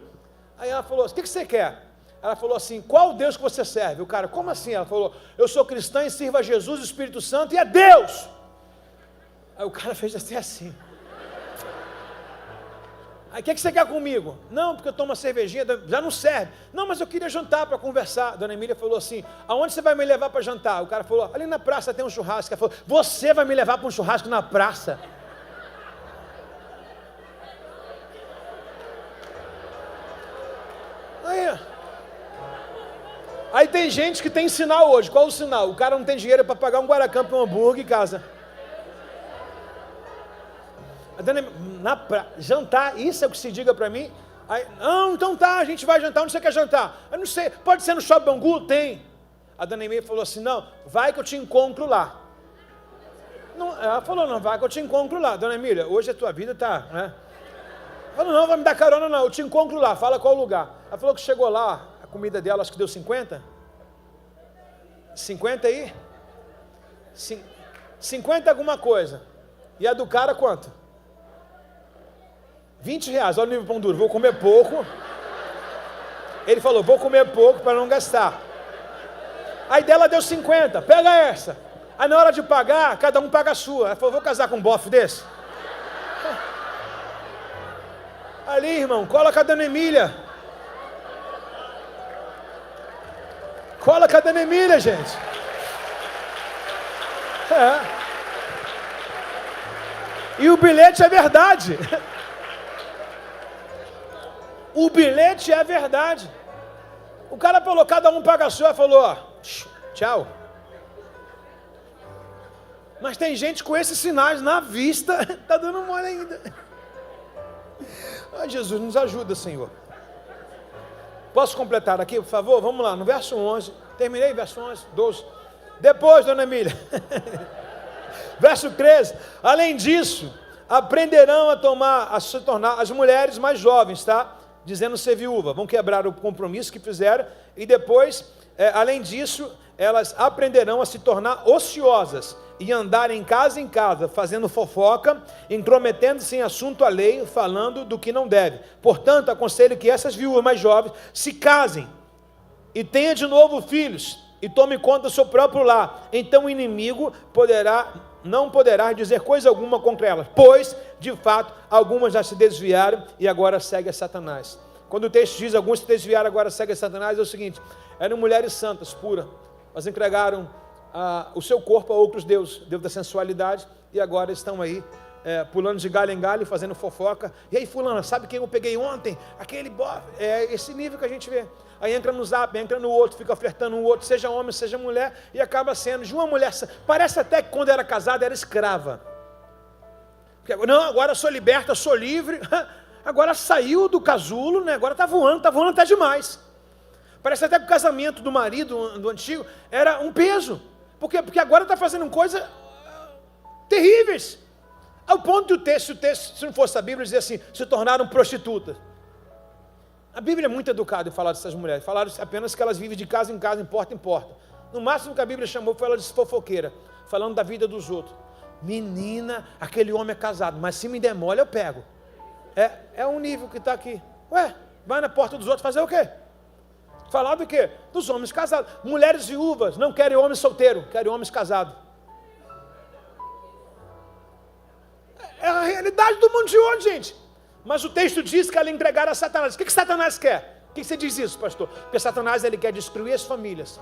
Aí ela falou, o que você quer? Ela falou assim, qual Deus que você serve? O cara, como assim? Ela falou, eu sou cristã e sirvo a Jesus, o Espírito Santo e a Deus. Aí o cara fez assim. Aí o que você quer comigo? Não, porque eu tomo uma cervejinha, já não serve. Não, mas eu queria jantar para conversar. Dona Emília falou assim, aonde você vai me levar para jantar? O cara falou, ali na praça tem um churrasco. Ela falou, você vai me levar para um churrasco na praça? Aí tem gente que tem sinal hoje. Qual o sinal? O cara não tem dinheiro para pagar um Guaracamp e um hambúrguer em casa. Jantar, isso é o que se diga para mim? Aí, não, então tá, a gente vai jantar, onde você quer jantar? Eu não sei, pode ser no Shopping Bangu? Tem. A dona Emília falou assim, não, vai que eu te encontro lá. Não, ela falou, não, vai que eu te encontro lá. Dona Emília, hoje a tua vida tá, né? Ela falou, não, vai me dar carona não, eu te encontro lá, fala qual lugar. Ela falou que chegou lá, a comida dela acho que deu 50? 50 aí? 50 alguma coisa. E a do cara quanto? 20 reais, olha o nível pão duro, vou comer pouco. Ele falou, vou comer pouco para não gastar. Aí dela deu 50, pega essa. Aí na hora de pagar, cada um paga a sua. Ela falou, vou casar com um bofe desse? Ali, irmão, cola com a dona Emília. Cola com a dona Emília, gente. E o bilhete é verdade. O bilhete é verdade. O cara falou, cada um paga a sua, falou, tchau. Mas tem gente com esses sinais na vista, está dando mole ainda. Ai, Jesus, nos ajuda, Senhor. Posso completar aqui, por favor? Vamos lá, no verso 11. Terminei, verso 11, 12. Depois, dona Emília. Verso 13. Além disso, aprenderão a se tornar as mulheres mais jovens, tá? Dizendo ser viúva, vão quebrar o compromisso que fizeram, e depois, além disso, elas aprenderão a se tornar ociosas, e andar em casa, fazendo fofoca, intrometendo-se em assunto alheio, falando do que não deve. Portanto, aconselho que essas viúvas mais jovens se casem, e tenham de novo filhos, e tomem conta do seu próprio lar, então o inimigo não poderá dizer coisa alguma contra elas, pois, de fato, algumas já se desviaram e agora seguem a Satanás. Quando o texto diz, alguns se desviaram, agora seguem a Satanás, é o seguinte, eram mulheres santas, puras, elas entregaram o seu corpo a outros deuses, Deus da sensualidade, e agora estão aí, pulando de galho em galho, fazendo fofoca. E aí fulana, sabe quem eu peguei ontem? Aquele bofe, esse nível que a gente vê. Aí entra no zap, entra no outro, fica flertando um outro, seja homem, seja mulher, e acaba sendo de uma mulher, parece até que quando era casada era escrava. Não, agora eu sou liberta, sou livre, agora saiu do casulo, né? Agora está voando até demais. Parece até que o casamento do marido, do antigo, era um peso. Por quê? Porque agora está fazendo coisas terríveis. Ao ponto de o texto, se não fosse a Bíblia, dizer assim, se tornaram prostitutas. A Bíblia é muito educada em falar dessas mulheres. Falaram apenas que elas vivem de casa em casa, em porta em porta. No máximo que a Bíblia chamou foi ela de fofoqueira, falando da vida dos outros. Menina, aquele homem é casado, mas se me der mole eu pego. É um nível que está aqui. Ué, vai na porta dos outros fazer o quê? Falar do quê? Dos homens casados. Mulheres viúvas não querem homem solteiro, querem homens casados. É a realidade do mundo de hoje, gente. Mas o texto diz que ela entregaram a Satanás. O que Satanás quer? Por que você diz isso, pastor? Porque Satanás ele quer destruir as famílias.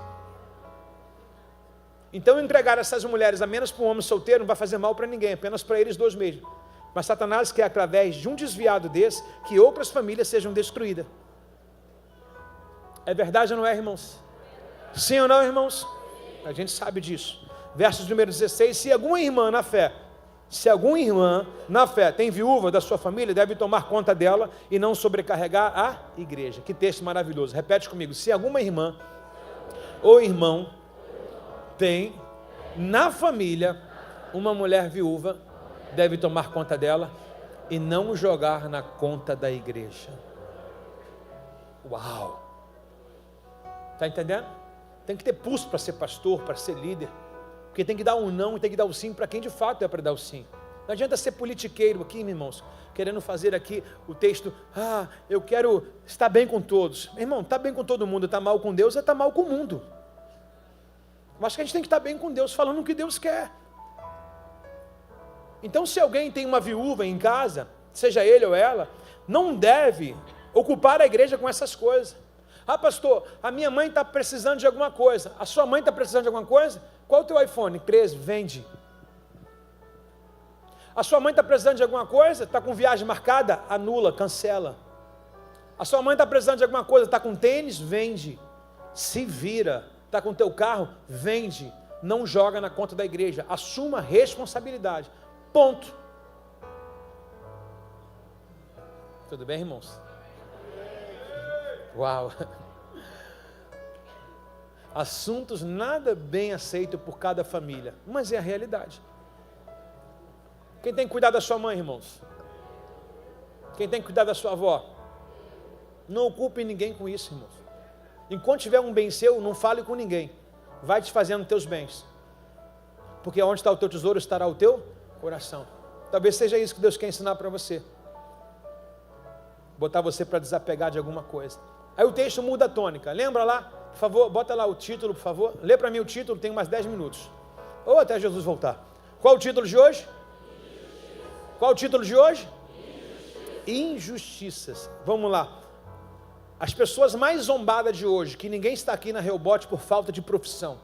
Então entregar essas mulheres apenas para um homem solteiro não vai fazer mal para ninguém, apenas para eles dois mesmos. Mas Satanás quer, através de um desviado desse, que outras famílias sejam destruídas. É verdade ou não é, irmãos? Sim ou não, irmãos? A gente sabe disso. Versos número 16, se alguma irmã na fé tem viúva da sua família, deve tomar conta dela e não sobrecarregar a igreja. Que texto maravilhoso. Repete comigo. Se alguma irmã ou irmão tem na família uma mulher viúva, deve tomar conta dela e não jogar na conta da igreja. Uau! Está entendendo? Tem que ter pulso para ser pastor, para ser líder. Porque tem que dar um não e tem que dar o sim para quem de fato é para dar o sim. Não adianta ser politiqueiro aqui, meus irmãos, querendo fazer aqui o texto, eu quero estar bem com todos. Meu irmão, está bem com todo mundo, está mal com Deus, está mal com o mundo. Mas que a gente tem que estar bem com Deus, falando o que Deus quer. Então, se alguém tem uma viúva em casa, seja ele ou ela, não deve ocupar a igreja com essas coisas. Pastor, a minha mãe está precisando de alguma coisa. A sua mãe está precisando de alguma coisa? Qual é o teu iPhone? 13, vende. A sua mãe está precisando de alguma coisa? Está com viagem marcada? Anula, cancela. A sua mãe está precisando de alguma coisa? Está com tênis? Vende. Se vira. Está com o teu carro? Vende. Não joga na conta da igreja. Assuma a responsabilidade. Ponto. Tudo bem, irmãos? Uau! Assuntos nada bem aceitos por cada família, mas é a realidade. Quem tem que cuidar da sua mãe, irmãos? Quem tem que cuidar da sua avó? Não ocupe ninguém com isso, irmãos. Enquanto tiver um bem seu, não fale com ninguém. Vai te fazendo teus bens. Porque onde está o teu tesouro, estará o teu coração. Talvez seja isso que Deus quer ensinar para você. Botar você para desapegar de alguma coisa. Aí o texto muda a tônica. Lembra lá? Por favor, bota lá o título, por favor. Lê para mim o título, tem mais 10 minutos. Ou até Jesus voltar. Qual o título de hoje? Qual o título de hoje? Injustiças. Vamos lá. As pessoas mais zombadas de hoje, que ninguém está aqui na Rehobote por falta de profissão.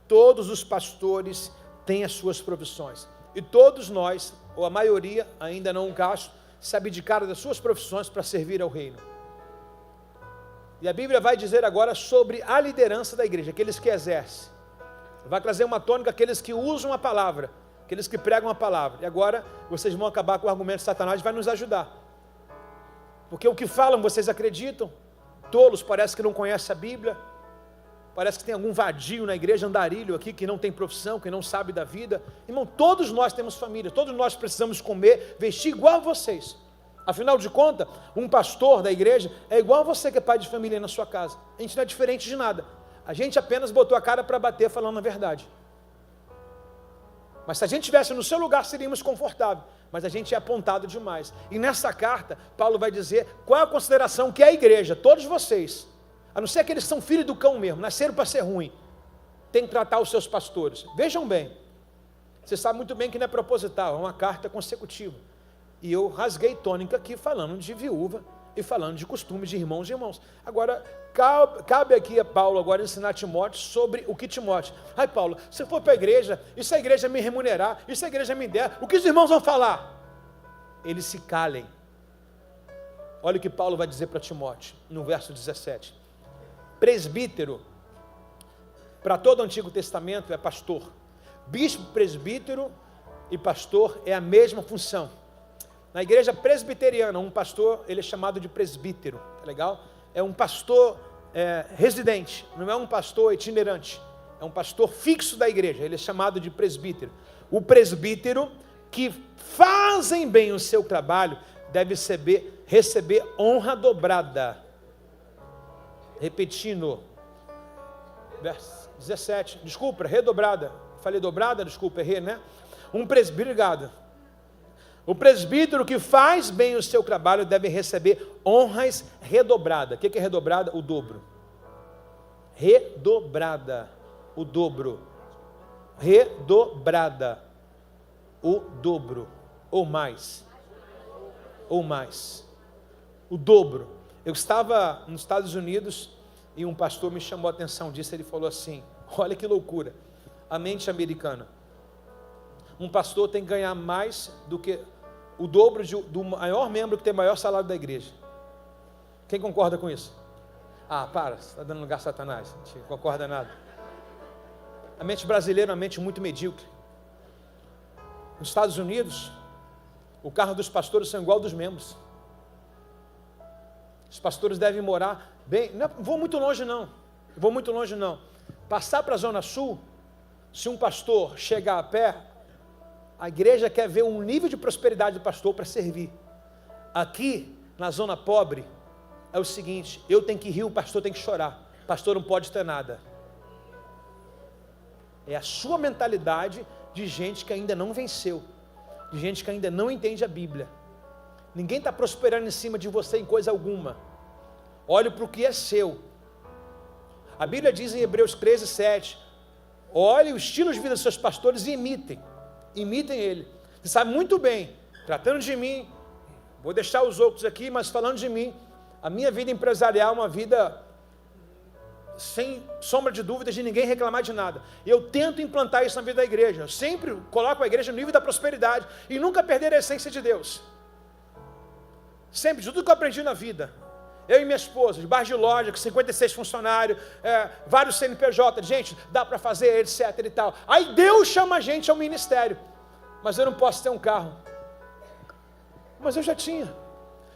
Todos os pastores têm as suas profissões. E todos nós, ou a maioria, ainda não um caso, se abdicaram das suas profissões para servir ao reino. E a Bíblia vai dizer agora sobre a liderança da igreja, aqueles que exercem. Vai trazer uma tônica, aqueles que usam a palavra, aqueles que pregam a palavra. E agora vocês vão acabar com o argumento de Satanás, vai nos ajudar. Porque o que falam vocês acreditam, tolos, parece que não conhecem a Bíblia, parece que tem algum vadio na igreja, andarilho aqui, que não tem profissão, que não sabe da vida. Irmão, todos nós temos família, todos nós precisamos comer, vestir igual a vocês. Afinal de contas, um pastor da igreja é igual a você que é pai de família na sua casa. A gente não é diferente de nada. A gente apenas botou a cara para bater falando a verdade. Mas se a gente estivesse no seu lugar, seríamos confortáveis. Mas a gente é apontado demais. E nessa carta, Paulo vai dizer qual é a consideração que é a igreja, todos vocês, a não ser que eles são filhos do cão mesmo, nasceram para ser ruim, tem que tratar os seus pastores. Vejam bem, você sabe muito bem que não é proposital, é uma carta consecutiva. E eu rasguei tônica aqui falando de viúva e falando de costumes de irmãos e irmãos. Agora, cabe aqui a Paulo agora ensinar Timóteo sobre o que Timóteo. Ai, Paulo, se eu for para a igreja, e se a igreja me remunerar, e se a igreja me der, o que os irmãos vão falar? Eles se calem. Olha o que Paulo vai dizer para Timóteo, no verso 17. Presbítero, para todo o Antigo Testamento, é pastor. Bispo, presbítero e pastor é a mesma função. Na igreja presbiteriana, um pastor, ele é chamado de presbítero, tá legal? É um pastor residente, não é um pastor itinerante. é um pastor fixo da igreja, ele é chamado de presbítero. O presbítero que fazem bem o seu trabalho deve receber honra dobrada. Repetindo, verso 17, desculpa, redobrada. Falei dobrada, desculpa, errei, né? Um presbítero, obrigado. O presbítero que faz bem o seu trabalho deve receber honras redobrada. O que é redobrada? O dobro. Redobrada, o dobro. Redobrada, o dobro, ou mais. Ou mais. O dobro. Eu estava nos Estados Unidos e um pastor me chamou a atenção disso. Ele falou assim: olha que loucura, a mente americana. Um pastor tem que ganhar mais do que o dobro do maior membro que tem o maior salário da igreja. Quem concorda com isso? Ah, para, você está dando lugar a Satanás, não concorda nada. A mente brasileira é uma mente muito medíocre. Nos Estados Unidos, o carro dos pastores são igual ao dos membros. Os pastores devem morar bem, não vou muito longe não, passar para a Zona Sul, se um pastor chegar a pé, a igreja quer ver um nível de prosperidade do pastor para servir. Aqui, na zona pobre, é o seguinte: eu tenho que rir, o pastor tem que chorar, o pastor não pode ter nada. É a sua mentalidade de gente que ainda não venceu, de gente que ainda não entende a Bíblia. Ninguém está prosperando em cima de você em coisa alguma. Olhe para o que é seu. A Bíblia diz em Hebreus 13, 7, olhe o estilo de vida dos seus pastores e imitem ele. Você sabe muito bem, tratando de mim, vou deixar os outros aqui, mas falando de mim, a minha vida empresarial é uma vida sem sombra de dúvidas de ninguém reclamar de nada. Eu tento implantar isso na vida da igreja. Eu sempre coloco a igreja no nível da prosperidade e nunca perder a essência de Deus. Sempre, de tudo que eu aprendi na vida. Eu e minha esposa, de bar de loja, com 56 funcionários, vários CNPJ, gente, dá para fazer, etc e tal. Aí Deus chama a gente ao ministério. Mas eu não posso ter um carro. Mas eu já tinha.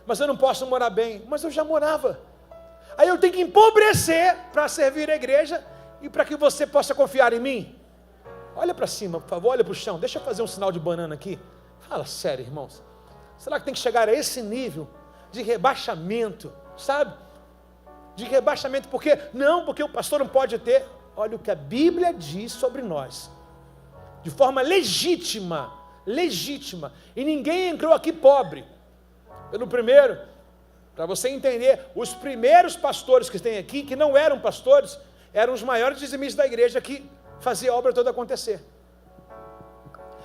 Mas eu não posso morar bem. Mas eu já morava. Aí eu tenho que empobrecer para servir a igreja e para que você possa confiar em mim. Olha para cima, por favor, olha para o chão. Deixa eu fazer um sinal de banana aqui. Fala sério, irmãos. Será que tem que chegar a esse nível de rebaixamento, sabe? De rebaixamento, porque o pastor não pode ter. Olha o que a Bíblia diz sobre nós, de forma legítima, e ninguém entrou aqui pobre. Pelo primeiro, para você entender, os primeiros pastores que tem aqui, que não eram pastores, eram os maiores dizimistas da igreja que fazia a obra toda acontecer.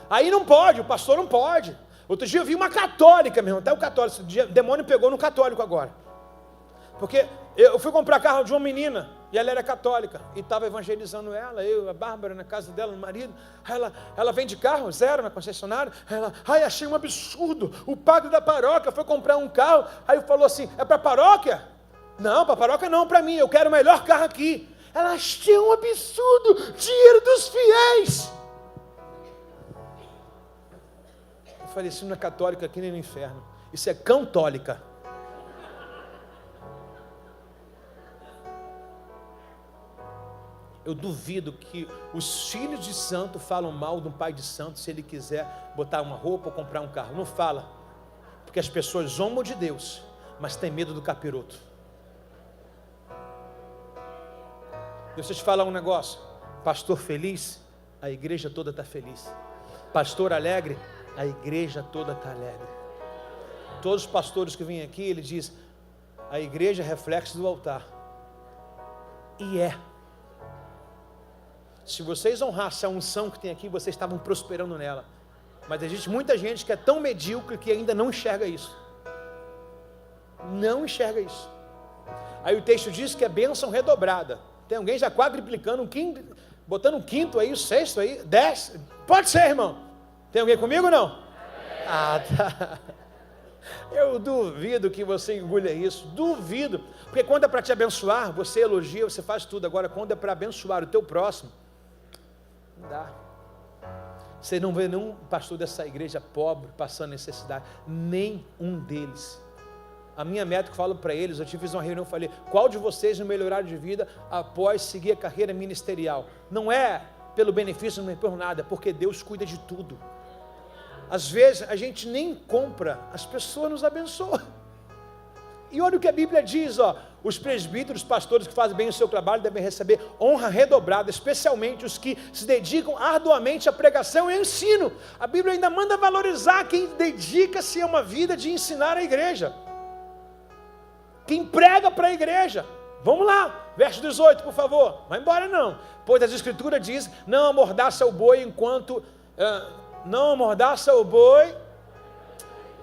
Aí não pode, o pastor não pode. Outro dia eu vi uma católica, meu irmão, até o católico, o demônio pegou no católico agora. Porque eu fui comprar carro de uma menina, e ela era católica, e estava evangelizando ela, eu, a Bárbara, na casa dela, no marido. Aí ela vende carro, zero, na concessionária. Achei um absurdo, o padre da paróquia foi comprar um carro, aí falou assim: é para a paróquia? Não, para a paróquia não, para mim, eu quero o melhor carro aqui. Ela achei um absurdo, dinheiro dos fiéis. Eu falei: isso não é católica aqui nem no inferno, isso é cantólica. Eu duvido que os filhos de santo falam mal de um pai de santo se ele quiser botar uma roupa ou comprar um carro. Não fala, porque as pessoas zombam de Deus, mas tem medo do capiroto. Deixa eu te falar um negócio: pastor feliz, a igreja toda está feliz. Pastor alegre, a igreja toda está alegre. Todos os pastores que vêm aqui, ele diz: a igreja é reflexo do altar. E é. Se vocês honrassem a unção que tem aqui, vocês estavam prosperando nela. Mas existe muita gente que é tão medíocre que ainda não enxerga isso. Não enxerga isso. Aí o texto diz que é bênção redobrada. Tem alguém já quadriplicando um quinto, botando um quinto aí, o sexto aí, 10. Pode ser, irmão. Tem alguém comigo ou não? Ah, tá. Eu duvido que você engulha isso. Duvido. Porque quando é para te abençoar, você elogia, você faz tudo. Agora, quando é para abençoar o teu próximo, não dá. Você não vê nenhum pastor dessa igreja pobre passando necessidade. Nem um deles. A minha meta que eu falo para eles, eu fiz uma reunião e falei, qual de vocês não melhoraram de vida após seguir a carreira ministerial? Não é pelo benefício, não é por nada, porque Deus cuida de tudo. Às vezes a gente nem compra, as pessoas nos abençoam. E olha o que a Bíblia diz, ó, os presbíteros, os pastores que fazem bem o seu trabalho devem receber honra redobrada, especialmente os que se dedicam arduamente à pregação e ensino. A Bíblia ainda manda valorizar quem dedica-se a uma vida de ensinar a igreja, quem prega para a igreja. Vamos lá, verso 18, por favor, vai embora não, pois as escrituras diz, não amordaça o boi enquanto,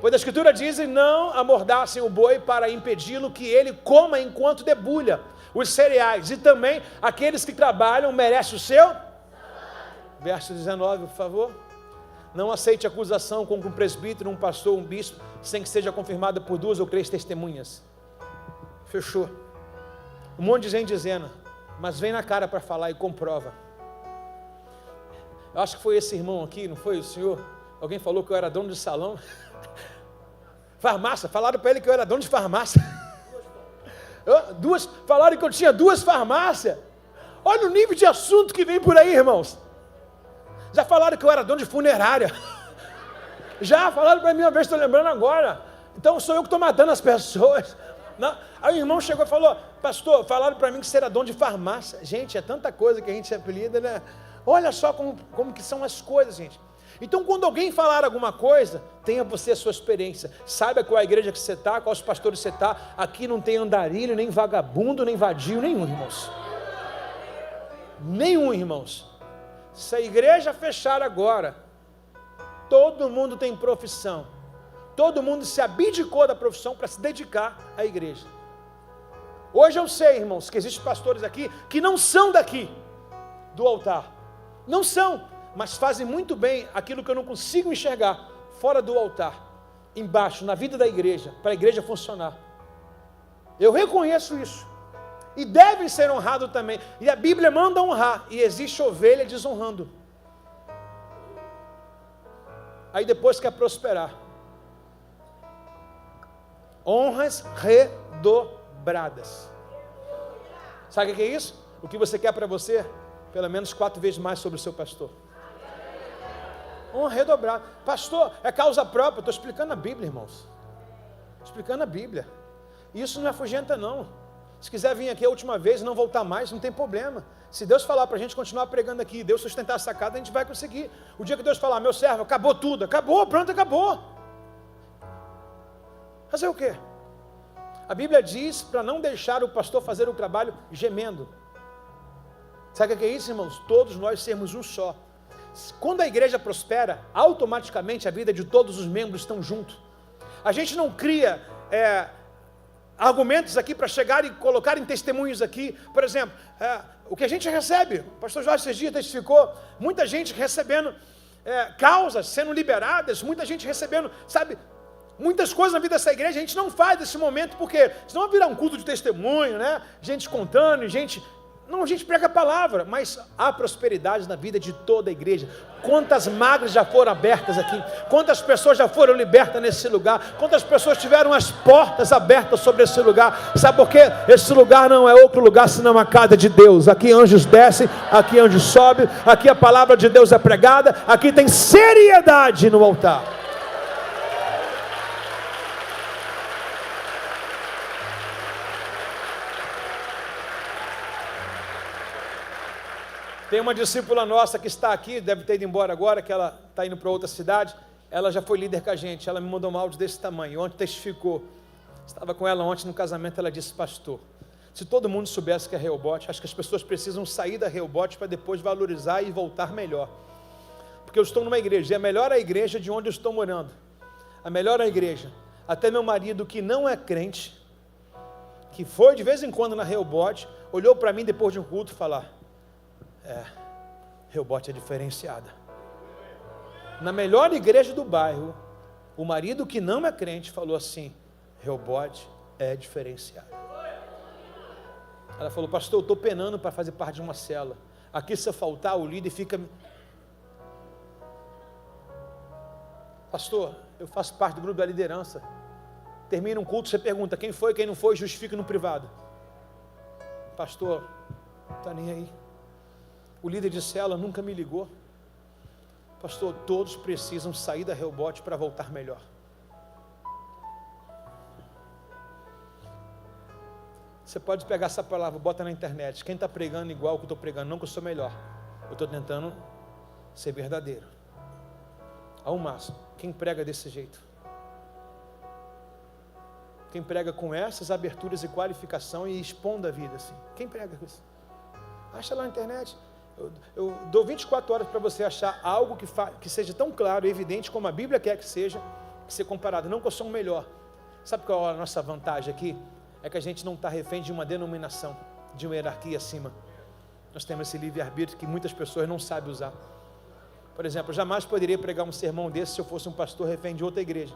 pois a escritura diz, não amordassem o boi para impedi-lo que ele coma enquanto debulha os cereais, e também aqueles que trabalham merecem o seu, verso 19, por favor, não aceite acusação contra um presbítero, um pastor, um bispo, sem que seja confirmada por 2 ou 3 testemunhas. Fechou. Um monte de gente dizendo, mas vem na cara para falar e comprova. Eu acho que foi esse irmão aqui, não foi o senhor? Alguém falou que eu era dono de salão. Farmácia, falaram para ele que eu era dono de farmácia. Falaram que eu tinha 2 farmácias. Olha o nível de assunto que vem por aí, irmãos. Já falaram que eu era dono de funerária. Já falaram para mim uma vez, estou lembrando agora. Então sou eu que estou matando as pessoas. Não. Aí o irmão chegou e falou, pastor, falaram para mim que você era dono de farmácia. Gente, é tanta coisa que a gente se apelida, né? Olha só como que são as coisas, gente. Então quando alguém falar alguma coisa, tenha você a sua experiência. Saiba qual é a igreja que você está, quais pastores você está. Aqui não tem andarilho, nem vagabundo, nem vadio, nenhum, irmãos. Nenhum, irmãos. Se a igreja fechar agora, todo mundo tem profissão. Todo mundo se abdicou da profissão para se dedicar à igreja. Hoje eu sei, irmãos, que existem pastores aqui que não são daqui, do altar. Não são, mas fazem muito bem aquilo que eu não consigo enxergar fora do altar, embaixo, na vida da igreja, para a igreja funcionar. Eu reconheço isso. E devem ser honrados também. E a Bíblia manda honrar, e existe ovelha desonrando. Aí depois quer prosperar. Honras redobradas. Sabe o que é isso? O que você quer para você? Pelo menos 4 vezes mais sobre o seu pastor. Honra redobrada. Pastor, é causa própria. Estou explicando a Bíblia, irmãos. Explicando a Bíblia. Isso não é afugenta, não. Se quiser vir aqui a última vez e não voltar mais, não tem problema. Se Deus falar para a gente continuar pregando aqui, Deus sustentar a sacada, a gente vai conseguir. O dia que Deus falar, meu servo, acabou tudo. Acabou, pronto, acabou. Fazer o quê? A Bíblia diz para não deixar o pastor fazer o trabalho gemendo. Sabe o que é isso, irmãos? Todos nós sermos um só. Quando a igreja prospera, automaticamente a vida de todos os membros estão juntos. A gente não cria argumentos aqui para chegar e colocar em testemunhos aqui. Por exemplo, o que a gente recebe, o pastor Jorge esses dias testificou, muita gente recebendo causas sendo liberadas, muita gente recebendo, sabe, muitas coisas na vida dessa igreja. A gente não faz nesse momento, porque senão vai virar um culto de testemunho, né? Gente contando, gente... Não, a gente prega a palavra, mas há prosperidade na vida de toda a igreja. Quantas magras já foram abertas aqui, quantas pessoas já foram libertas nesse lugar, quantas pessoas tiveram as portas abertas sobre esse lugar. Sabe por quê? Esse lugar não é outro lugar senão a casa de Deus. Aqui anjos descem, aqui anjos sobem, aqui a palavra de Deus é pregada, aqui tem seriedade no altar. Tem uma discípula nossa que está aqui, deve ter ido embora agora, que ela está indo para outra cidade. Ela já foi líder com a gente, ela me mandou um áudio desse tamanho, ontem testificou. Estava com ela ontem no casamento, ela disse, pastor, se todo mundo soubesse que é Rehobote, acho que as pessoas precisam sair da Rehobote para depois valorizar e voltar melhor. Porque eu estou numa igreja, e a melhor é a igreja de onde eu estou morando. A melhor é a igreja. Até meu marido, que não é crente, que foi de vez em quando na Rehobote, olhou para mim depois de um culto e falou, Rehobote é diferenciada. Na melhor igreja do bairro, o marido que não é crente falou assim, Rehobote é diferenciada. Ela falou, pastor, eu estou penando para fazer parte de uma célula. Aqui se eu faltar, o líder fica... Pastor, eu faço parte do grupo da liderança. Termina um culto, você pergunta quem foi, quem não foi, justifica no privado. Pastor, não está nem aí. O líder de célula nunca me ligou. Pastor, todos precisam sair da Rehobote para voltar melhor. Você pode pegar essa palavra, bota na internet. Quem está pregando igual que eu estou pregando, não que eu sou melhor. Eu estou tentando ser verdadeiro. Ao máximo. Quem prega desse jeito? Quem prega com essas aberturas e qualificação e expondo a vida assim? Quem prega com isso? Acha lá na internet. Eu dou 24 horas para você achar algo que seja tão claro e evidente como a Bíblia quer que seja, que ser comparado. Não que eu sou o melhor. Sabe qual é a nossa vantagem aqui? É que a gente não está refém de uma denominação, de uma hierarquia acima. Nós temos esse livre-arbítrio que muitas pessoas não sabem usar. Por exemplo, eu jamais poderia pregar um sermão desse se eu fosse um pastor refém de outra igreja.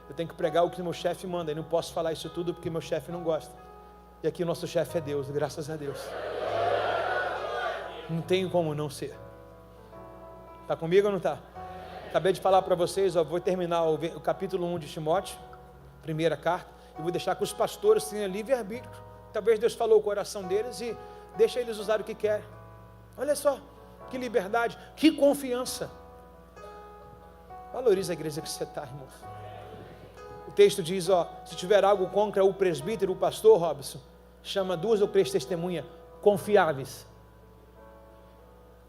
Eu tenho que pregar o que meu chefe manda, e não posso falar isso tudo porque meu chefe não gosta. E aqui o nosso chefe é Deus, graças a Deus. Não tenho como não ser. Está comigo ou não está? Acabei de falar para vocês, vou terminar o capítulo 1 de Timóteo, primeira carta. Eu vou deixar que os pastores tenham livre-arbítrio. Talvez Deus falou o coração deles e deixa eles usarem o que querem. Olha só, que liberdade, que confiança. Valoriza a igreja que você está, irmão. O texto diz, se tiver algo contra o presbítero, o pastor, Robson, chama 2 ou 3 testemunhas confiáveis,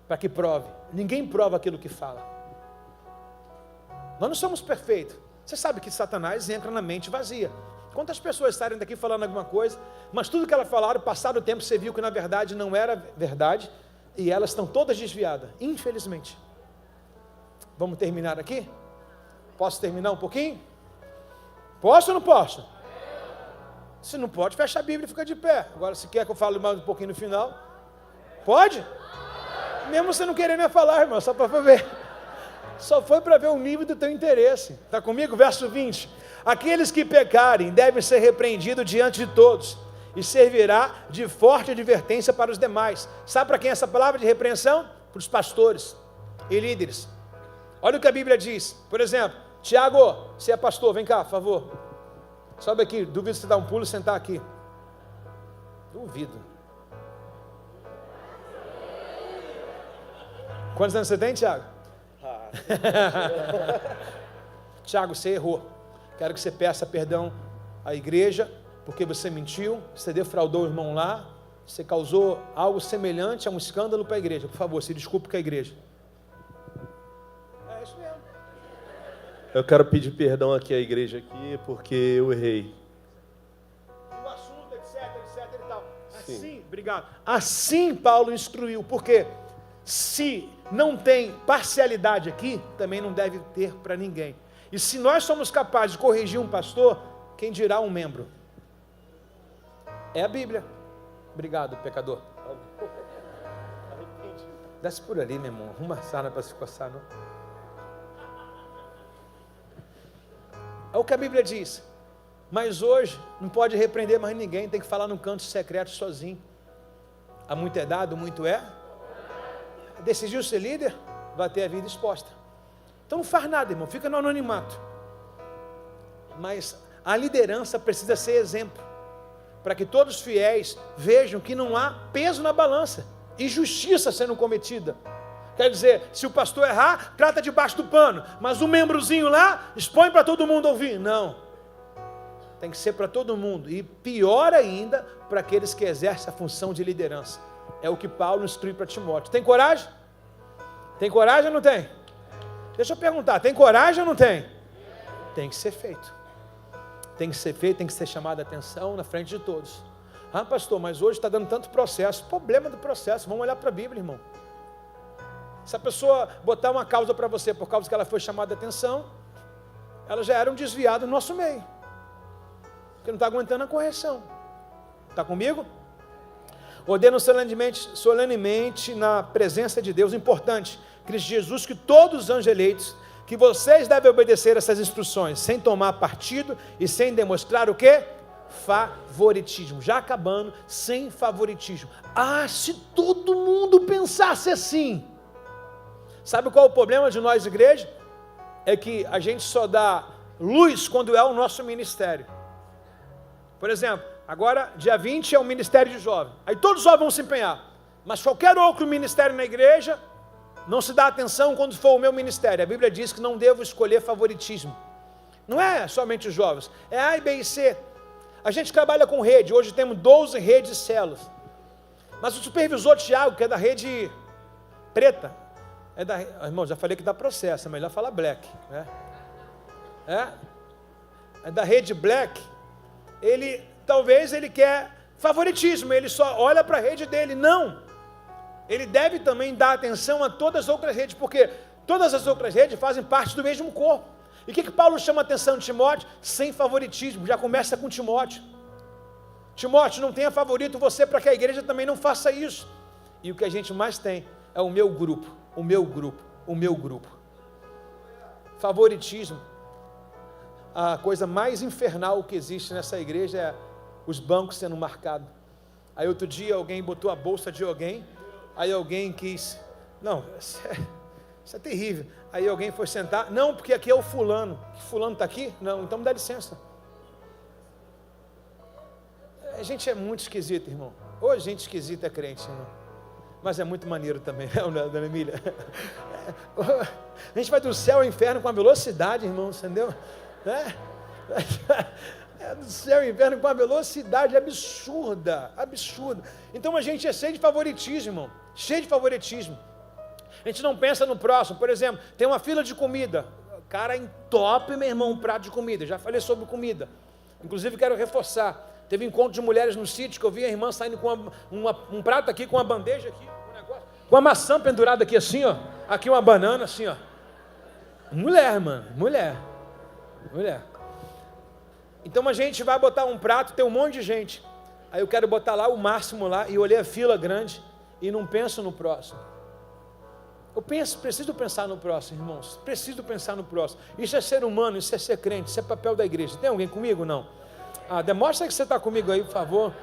para que prove. Ninguém prova aquilo que fala. Nós não somos perfeitos. Você sabe que Satanás entra na mente vazia. Quantas pessoas saem daqui falando alguma coisa, mas tudo que elas falaram, passado o tempo, você viu que na verdade não era verdade, e elas estão todas desviadas, infelizmente. Vamos terminar aqui? Posso terminar um pouquinho? Posso ou não posso? Se não pode, fecha a Bíblia e fica de pé. Agora, se quer que eu fale mais um pouquinho no final, pode? Mesmo você não querendo falar, irmão, só para ver. Só foi para ver o nível do teu interesse. Está comigo? Verso 20. Aqueles que pecarem devem ser repreendidos diante de todos, e servirá de forte advertência para os demais. Sabe para quem é essa palavra de repreensão? Para os pastores e líderes. Olha o que a Bíblia diz. Por exemplo, Tiago, você é pastor, vem cá, por favor. Sobe aqui, duvido você dar um pulo e sentar aqui. Duvido. Quantos anos você tem, Tiago? Tiago, você errou. Quero que você peça perdão à igreja, porque você mentiu, você defraudou o irmão lá, você causou algo semelhante a um escândalo para a igreja. Por favor, se desculpe com a igreja. É isso mesmo. Eu quero pedir perdão aqui à igreja aqui, porque eu errei. O assunto, etc e tal. Sim. Assim, obrigado. Assim Paulo instruiu, porque se não tem parcialidade aqui, também não deve ter para ninguém. E se nós somos capazes de corrigir um pastor, quem dirá um membro? É a Bíblia. Obrigado, pecador. Desce por ali, meu irmão. Arruma a sarna para se coçar, não? É o que a Bíblia diz. Mas hoje não pode repreender mais ninguém, tem que falar num canto secreto sozinho. Há muito é dado, muito é. Decidiu ser líder, vai ter a vida exposta. Então não faz nada, irmão, fica no anonimato. Mas a liderança precisa ser exemplo, para que todos os fiéis vejam que não há peso na balança, injustiça sendo cometida. Quer dizer, se o pastor errar, trata debaixo do pano, mas o membrozinho lá, expõe para todo mundo ouvir. Não, tem que ser para todo mundo, e pior ainda, para aqueles que exercem a função de liderança. É o que Paulo instrui para Timóteo. Tem coragem? Tem coragem ou não tem? Deixa eu perguntar, tem coragem ou não tem? Tem que ser feito. Tem que ser feito, tem que ser chamado a atenção na frente de todos. Ah, pastor, mas hoje está dando tanto processo. Problema do processo, vamos olhar para a Bíblia, irmão. Se a pessoa botar uma causa para você por causa que ela foi chamada a atenção, ela já era um desviado no nosso meio, porque não está aguentando a correção. Está comigo? Ordeno solenemente na presença de Deus, importante, Cristo Jesus, que todos os anjos eleitos, que vocês devem obedecer essas instruções, sem tomar partido e sem demonstrar o quê? Favoritismo. Já acabando, sem favoritismo. Ah, se todo mundo pensasse assim. Sabe qual é o problema de nós, igreja? É que a gente só dá luz quando é o nosso ministério. Por exemplo, agora dia 20 é o Ministério de Jovem. Aí todos os jovens vão se empenhar. Mas qualquer outro ministério na igreja, não se dá atenção quando for o meu ministério. A Bíblia diz que não devo escolher favoritismo. Não é somente os jovens, é A, B e C. A gente trabalha com rede, hoje temos 12 redes de células. Mas o supervisor Tiago, que é da rede preta, irmão, já falei que dá processo, é melhor falar black, né? É da rede black, talvez ele quer favoritismo, ele só olha para a rede dele. Não, ele deve também dar atenção a todas as outras redes, porque todas as outras redes fazem parte do mesmo corpo. E o que Paulo chama a atenção de Timóteo? Sem favoritismo, já começa com Timóteo. Timóteo, não tenha favorito você, para que a igreja também não faça isso. E o que a gente mais tem é o meu grupo, o meu grupo, o meu grupo. Favoritismo. A coisa mais infernal que existe nessa igreja é os bancos sendo marcados. Aí outro dia alguém botou a bolsa de alguém, aí alguém quis, não, isso é terrível. Aí alguém foi sentar, não, porque aqui é o fulano, que fulano está aqui? Não, então me dá licença. A gente é muito esquisito, irmão. Hoje gente esquisita é crente, irmão. Mas é muito maneiro também, né, dona Emília? A gente vai do céu ao inferno com a velocidade, irmão, entendeu? Do céu ao inferno com uma velocidade absurda, absurda. Então a gente é cheio de favoritismo, irmão, cheio de favoritismo. A gente não pensa no próximo. Por exemplo, tem uma fila de comida, o cara entope, meu irmão, um prato de comida. Já falei sobre comida, inclusive quero reforçar. Teve encontro de mulheres no sítio, que eu vi a irmã saindo com um prato aqui, com uma bandeja aqui, um negócio, com a maçã pendurada aqui assim, ó, aqui uma banana assim, ó. Mulher, mano, mulher. Então a gente vai botar um prato, tem um monte de gente. Aí eu quero botar lá o máximo lá, e olhei a fila grande e não penso no próximo. Preciso pensar no próximo, irmãos. Preciso pensar no próximo. Isso é ser humano, isso é ser crente, isso é papel da igreja. Tem alguém comigo? Não? Demonstra que você está comigo aí, por favor.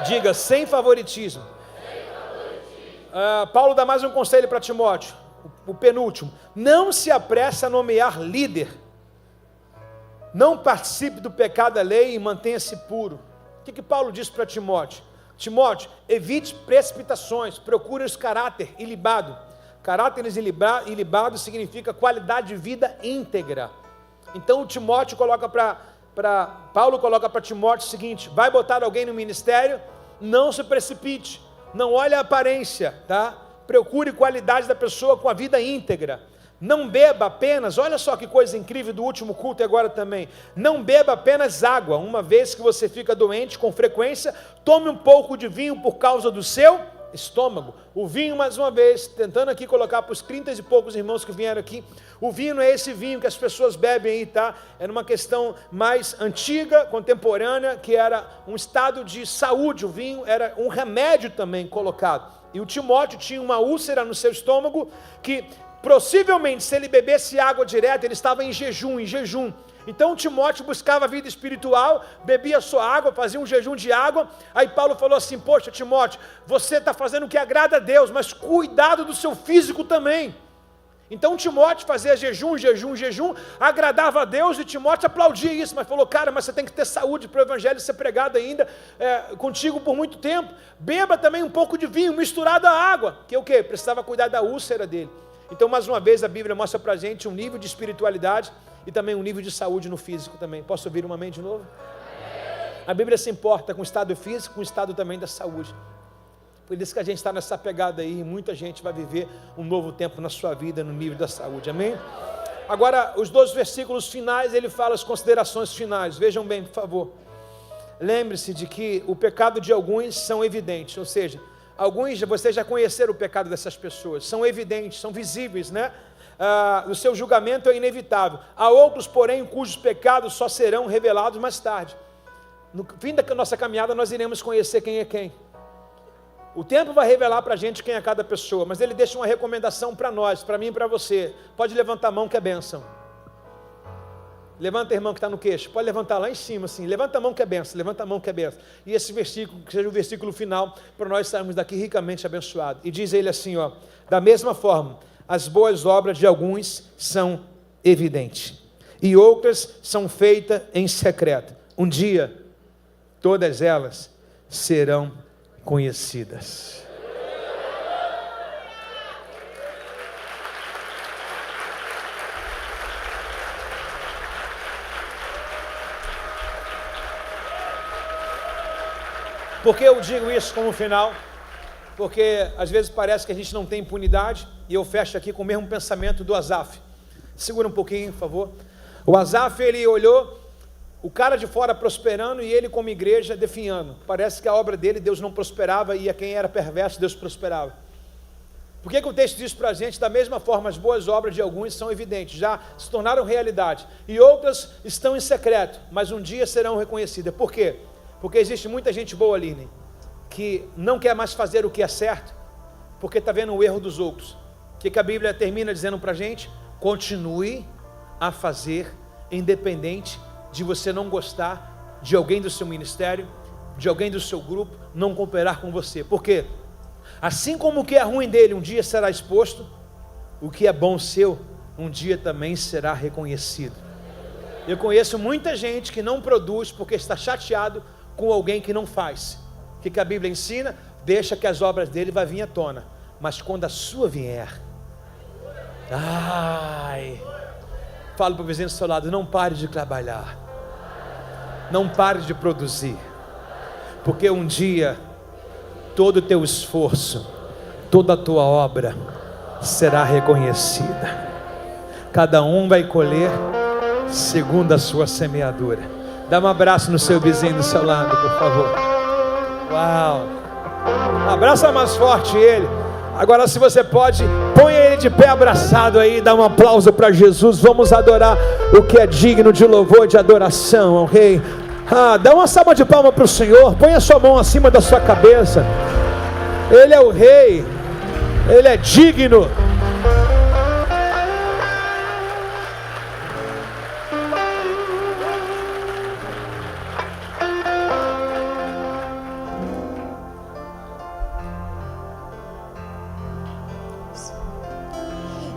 Diga, sem favoritismo. Paulo dá mais um conselho para Timóteo, o penúltimo. Não se apresse a nomear líder. Não participe do pecado da lei e mantenha-se puro. O que Paulo diz para Timóteo? Timóteo, evite precipitações, procure os caráter ilibado. Caráter ilibado significa qualidade de vida íntegra. Então Paulo coloca para Timóteo o seguinte: vai botar alguém no ministério, não se precipite, não olhe a aparência, tá? Procure qualidade da pessoa com a vida íntegra. Não beba apenas, olha só que coisa incrível do último culto e agora também, não beba apenas água. Uma vez que você fica doente com frequência, tome um pouco de vinho por causa do seu estômago. O vinho, mais uma vez, tentando aqui colocar para os 30 e poucos irmãos que vieram aqui, o vinho não é esse vinho que as pessoas bebem aí, tá? Era uma questão mais antiga, contemporânea, que era um estado de saúde. O vinho era um remédio também colocado. E o Timóteo tinha uma úlcera no seu estômago que possivelmente, se ele bebesse água direto, ele estava em jejum. Então Timóteo buscava a vida espiritual, bebia sua água, fazia um jejum de água. Aí Paulo falou assim: poxa, Timóteo, você está fazendo o que agrada a Deus, mas cuidado do seu físico também. Então Timóteo fazia jejum, agradava a Deus, e Timóteo aplaudia isso, mas falou: cara, mas você tem que ter saúde para o evangelho ser pregado ainda contigo por muito tempo. Beba também um pouco de vinho misturado à água, que o quê? Precisava cuidar da úlcera dele. Então, mais uma vez, a Bíblia mostra para a gente um nível de espiritualidade e também um nível de saúde no físico também. Posso ouvir um amém de novo? A Bíblia se importa com o estado físico, com o estado também da saúde. Por isso que a gente está nessa pegada aí, e muita gente vai viver um novo tempo na sua vida, no nível da saúde, amém? Agora, os 2 versículos finais, ele fala as considerações finais. Vejam bem, por favor. Lembre-se de que o pecado de alguns são evidentes, ou seja, alguns de vocês já conheceram o pecado dessas pessoas, são evidentes, são visíveis, né? O seu julgamento é inevitável. Há outros, porém, cujos pecados só serão revelados mais tarde. No fim da nossa caminhada, nós iremos conhecer quem é quem. O tempo vai revelar para a gente quem é cada pessoa, mas ele deixa uma recomendação para nós, para mim e para você. Pode levantar a mão que é bênção. Levanta a irmã que está no queixo, pode levantar lá em cima assim, levanta a mão que é benção, levanta a mão que é benção. E esse versículo, que seja o versículo final, para nós sairmos daqui ricamente abençoados. E diz ele assim, ó: da mesma forma, as boas obras de alguns são evidentes, e outras são feitas em secreto. Um dia todas elas serão conhecidas. Por que eu digo isso como final? Porque às vezes parece que a gente não tem impunidade, e eu fecho aqui com o mesmo pensamento do Asaf. Segura um pouquinho, por favor. O Asaf, ele olhou o cara de fora prosperando e ele como igreja definhando. Parece que a obra dele, Deus não prosperava, e a quem era perverso, Deus prosperava. Por que o texto diz para a gente? Da mesma forma, as boas obras de alguns são evidentes, já se tornaram realidade, e outras estão em secreto, mas um dia serão reconhecidas. Por quê? Porque existe muita gente boa ali, né, que não quer mais fazer o que é certo, porque está vendo o erro dos outros. O que a Bíblia termina dizendo para a gente? Continue a fazer, independente de você não gostar de alguém do seu ministério, de alguém do seu grupo, não cooperar com você. Por quê? Assim como o que é ruim dele um dia será exposto, o que é bom seu um dia também será reconhecido. Eu conheço muita gente que não produz porque está chateado com alguém que não faz. O que a Bíblia ensina? Deixa que as obras dele vão vir à tona, mas quando a sua vier, fala para o vizinho do seu lado: não pare de trabalhar, não pare de produzir, porque um dia todo o teu esforço, toda a tua obra será reconhecida. Cada um vai colher segundo a sua semeadura. Dá um abraço no seu vizinho do seu lado, por favor. Uau! Abraça mais forte ele. Agora, se você pode, põe ele de pé abraçado aí, dá um aplauso para Jesus. Vamos adorar o que é digno de louvor, de adoração ao Rei. Dá uma salva de palmas para o Senhor. Põe a sua mão acima da sua cabeça. Ele é o Rei, Ele é digno.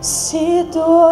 Se tu